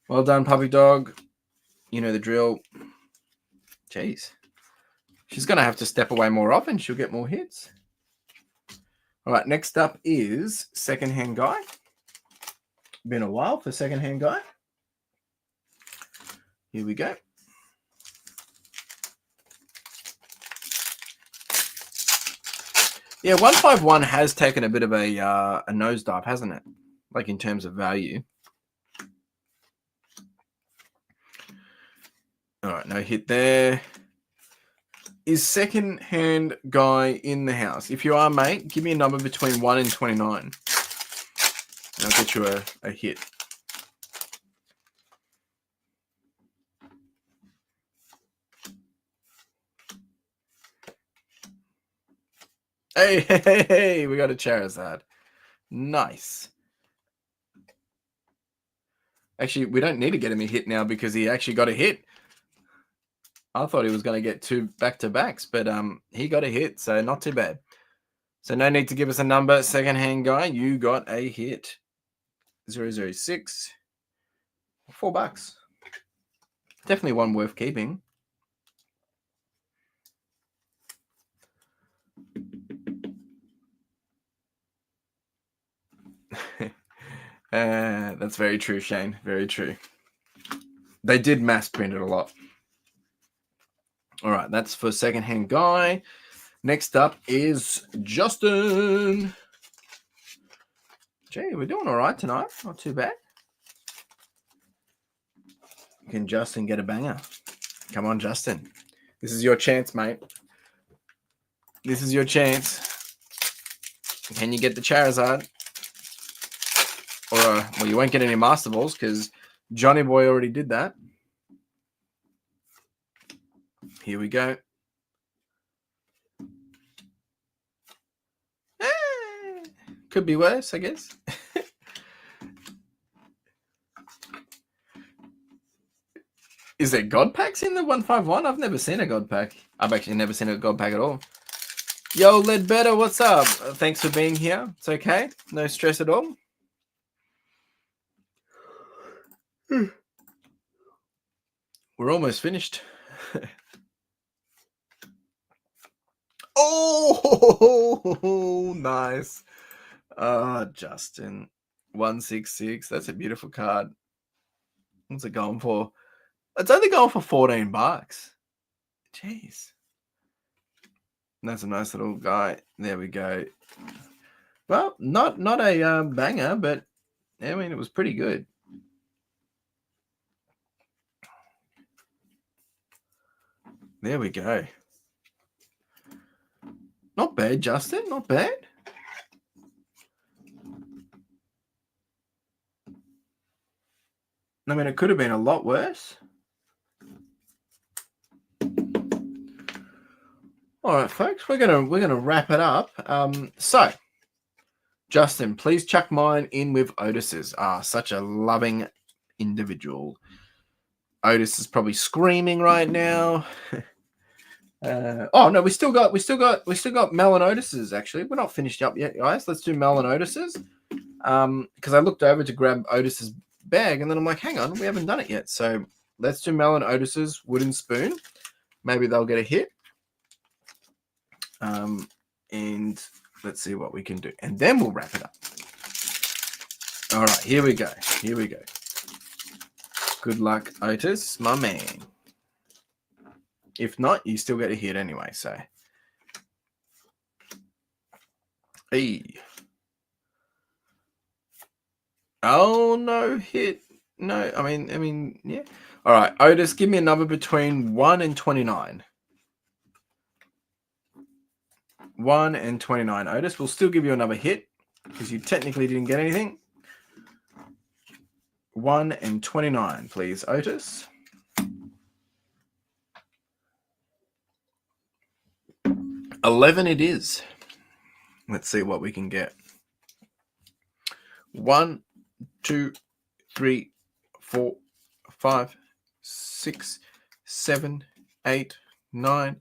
Well done, Puppy Dog. You know the drill. Jeez. She's going to have to step away more often. She'll get more hits. All right, next up is Secondhand Guy. Been a while for Secondhand Guy. Here we go. Yeah, 151 has taken a bit of a nosedive, hasn't it? Like in terms of value. All right, no hit there. Is Secondhand Guy in the house? If you are, mate, give me a number between 1 and 29. And I'll get you a hit. Hey, we got a Charizard. Nice. Actually, we don't need to get him a hit now because he actually got a hit. I thought he was going to get 2 back-to-backs, but he got a hit, so not too bad. So no need to give us a number. Secondhand Guy, you got a hit. 006. $4. Definitely one worth keeping. That's very true, Shane. Very true. They did mass print it a lot. All right, that's for Secondhand Guy. Next up is Justin. Gee, we're doing all right tonight. Not too bad. Can Justin get a banger? Come on, Justin. This is your chance, mate. This is your chance. Can you get the Charizard? Or, well, you won't get any Master Balls because Johnny Boy already did that. Here we go. Could be worse, I guess. Is there God packs in the 151? I've never seen a God pack. I've actually never seen a God pack at all. Yo, Ledbetter, what's up? Thanks for being here. It's okay. No stress at all. We're almost finished. Oh, nice. Justin. 166. That's a beautiful card. What's it going for? It's only going for $14. Jeez. That's a nice little guy. There we go. Well, not a banger, but I mean, it was pretty good. There we go. Not bad, Justin. Not bad. I mean, it could have been a lot worse. All right, folks, we're gonna wrap it up. So, Justin, please chuck mine in with Otis's. Such a loving individual. Otis is probably screaming right now. Oh no, we still got Mel and Otis's. Actually, we're not finished up yet, guys. Let's do Mel and Otis's. Because I looked over to grab Otis's bag, and then I'm like, hang on, we haven't done it yet. So let's do Mel and Otis's Wooden Spoon. Maybe they'll get a hit. And let's see what we can do. And then we'll wrap it up. All right, here we go. Here we go. Good luck, Otis, my man. If not, you still get a hit anyway, so. Hey. Oh, no hit. No, I mean, yeah. All right, Otis, give me a number between 1 and 29. 1 and 29. Otis, we'll still give you another hit because you technically didn't get anything. 1 and 29, please, Otis. 11 it is. Let's see what we can get. 1, 2, 3, 4, 5, 6, 7, 8, 9,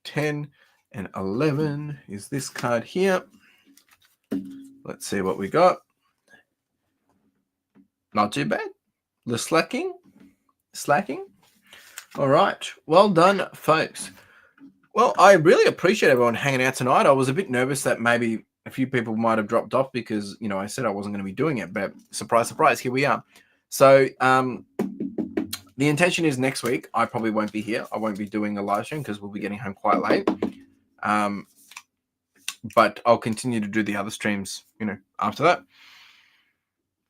10, and 11 is this card here. Let's see what we got. Not too bad. The slacking. All right. Well done, folks. Well, I really appreciate everyone hanging out tonight. I was a bit nervous that maybe a few people might have dropped off because, I said I wasn't going to be doing it, but surprise, surprise, here we are. So the intention is next week, I probably won't be here. I won't be doing a live stream because we'll be getting home quite late. But I'll continue to do the other streams, after that.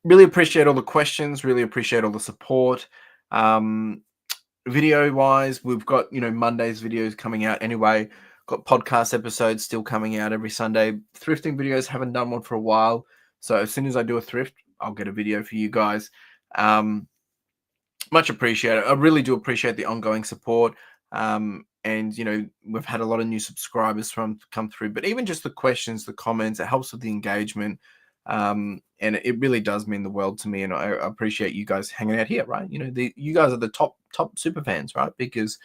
Really appreciate all the questions. Really appreciate all the support. Video wise, we've got Monday's videos coming out anyway. Got podcast episodes still coming out every Sunday. Thrifting videos, haven't done one for a while, so as soon as I do a thrift, I'll get a video for you guys. Much appreciated. I really do appreciate the ongoing support. And we've had a lot of new subscribers come through, but even just the questions, the comments, it helps with the engagement. And it really does mean the world to me, and I appreciate you guys hanging out here, right? You guys are the top super fans, right? Because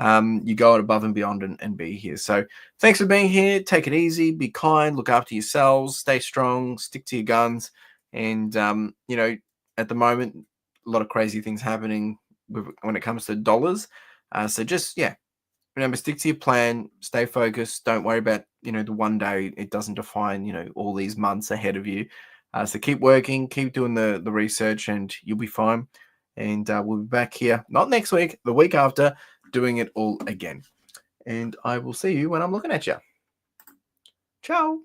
you go above and beyond and be here. So thanks for being here. Take it easy, be kind, look after yourselves, stay strong, stick to your guns. And at the moment, a lot of crazy things happening when it comes to dollars. So just remember, stick to your plan, stay focused, don't worry about the one day. It doesn't define all these months ahead of you. So keep working, keep doing the research, and you'll be fine. And we'll be back here, not next week, the week after, doing it all again. And I will see you when I'm looking at you. Ciao.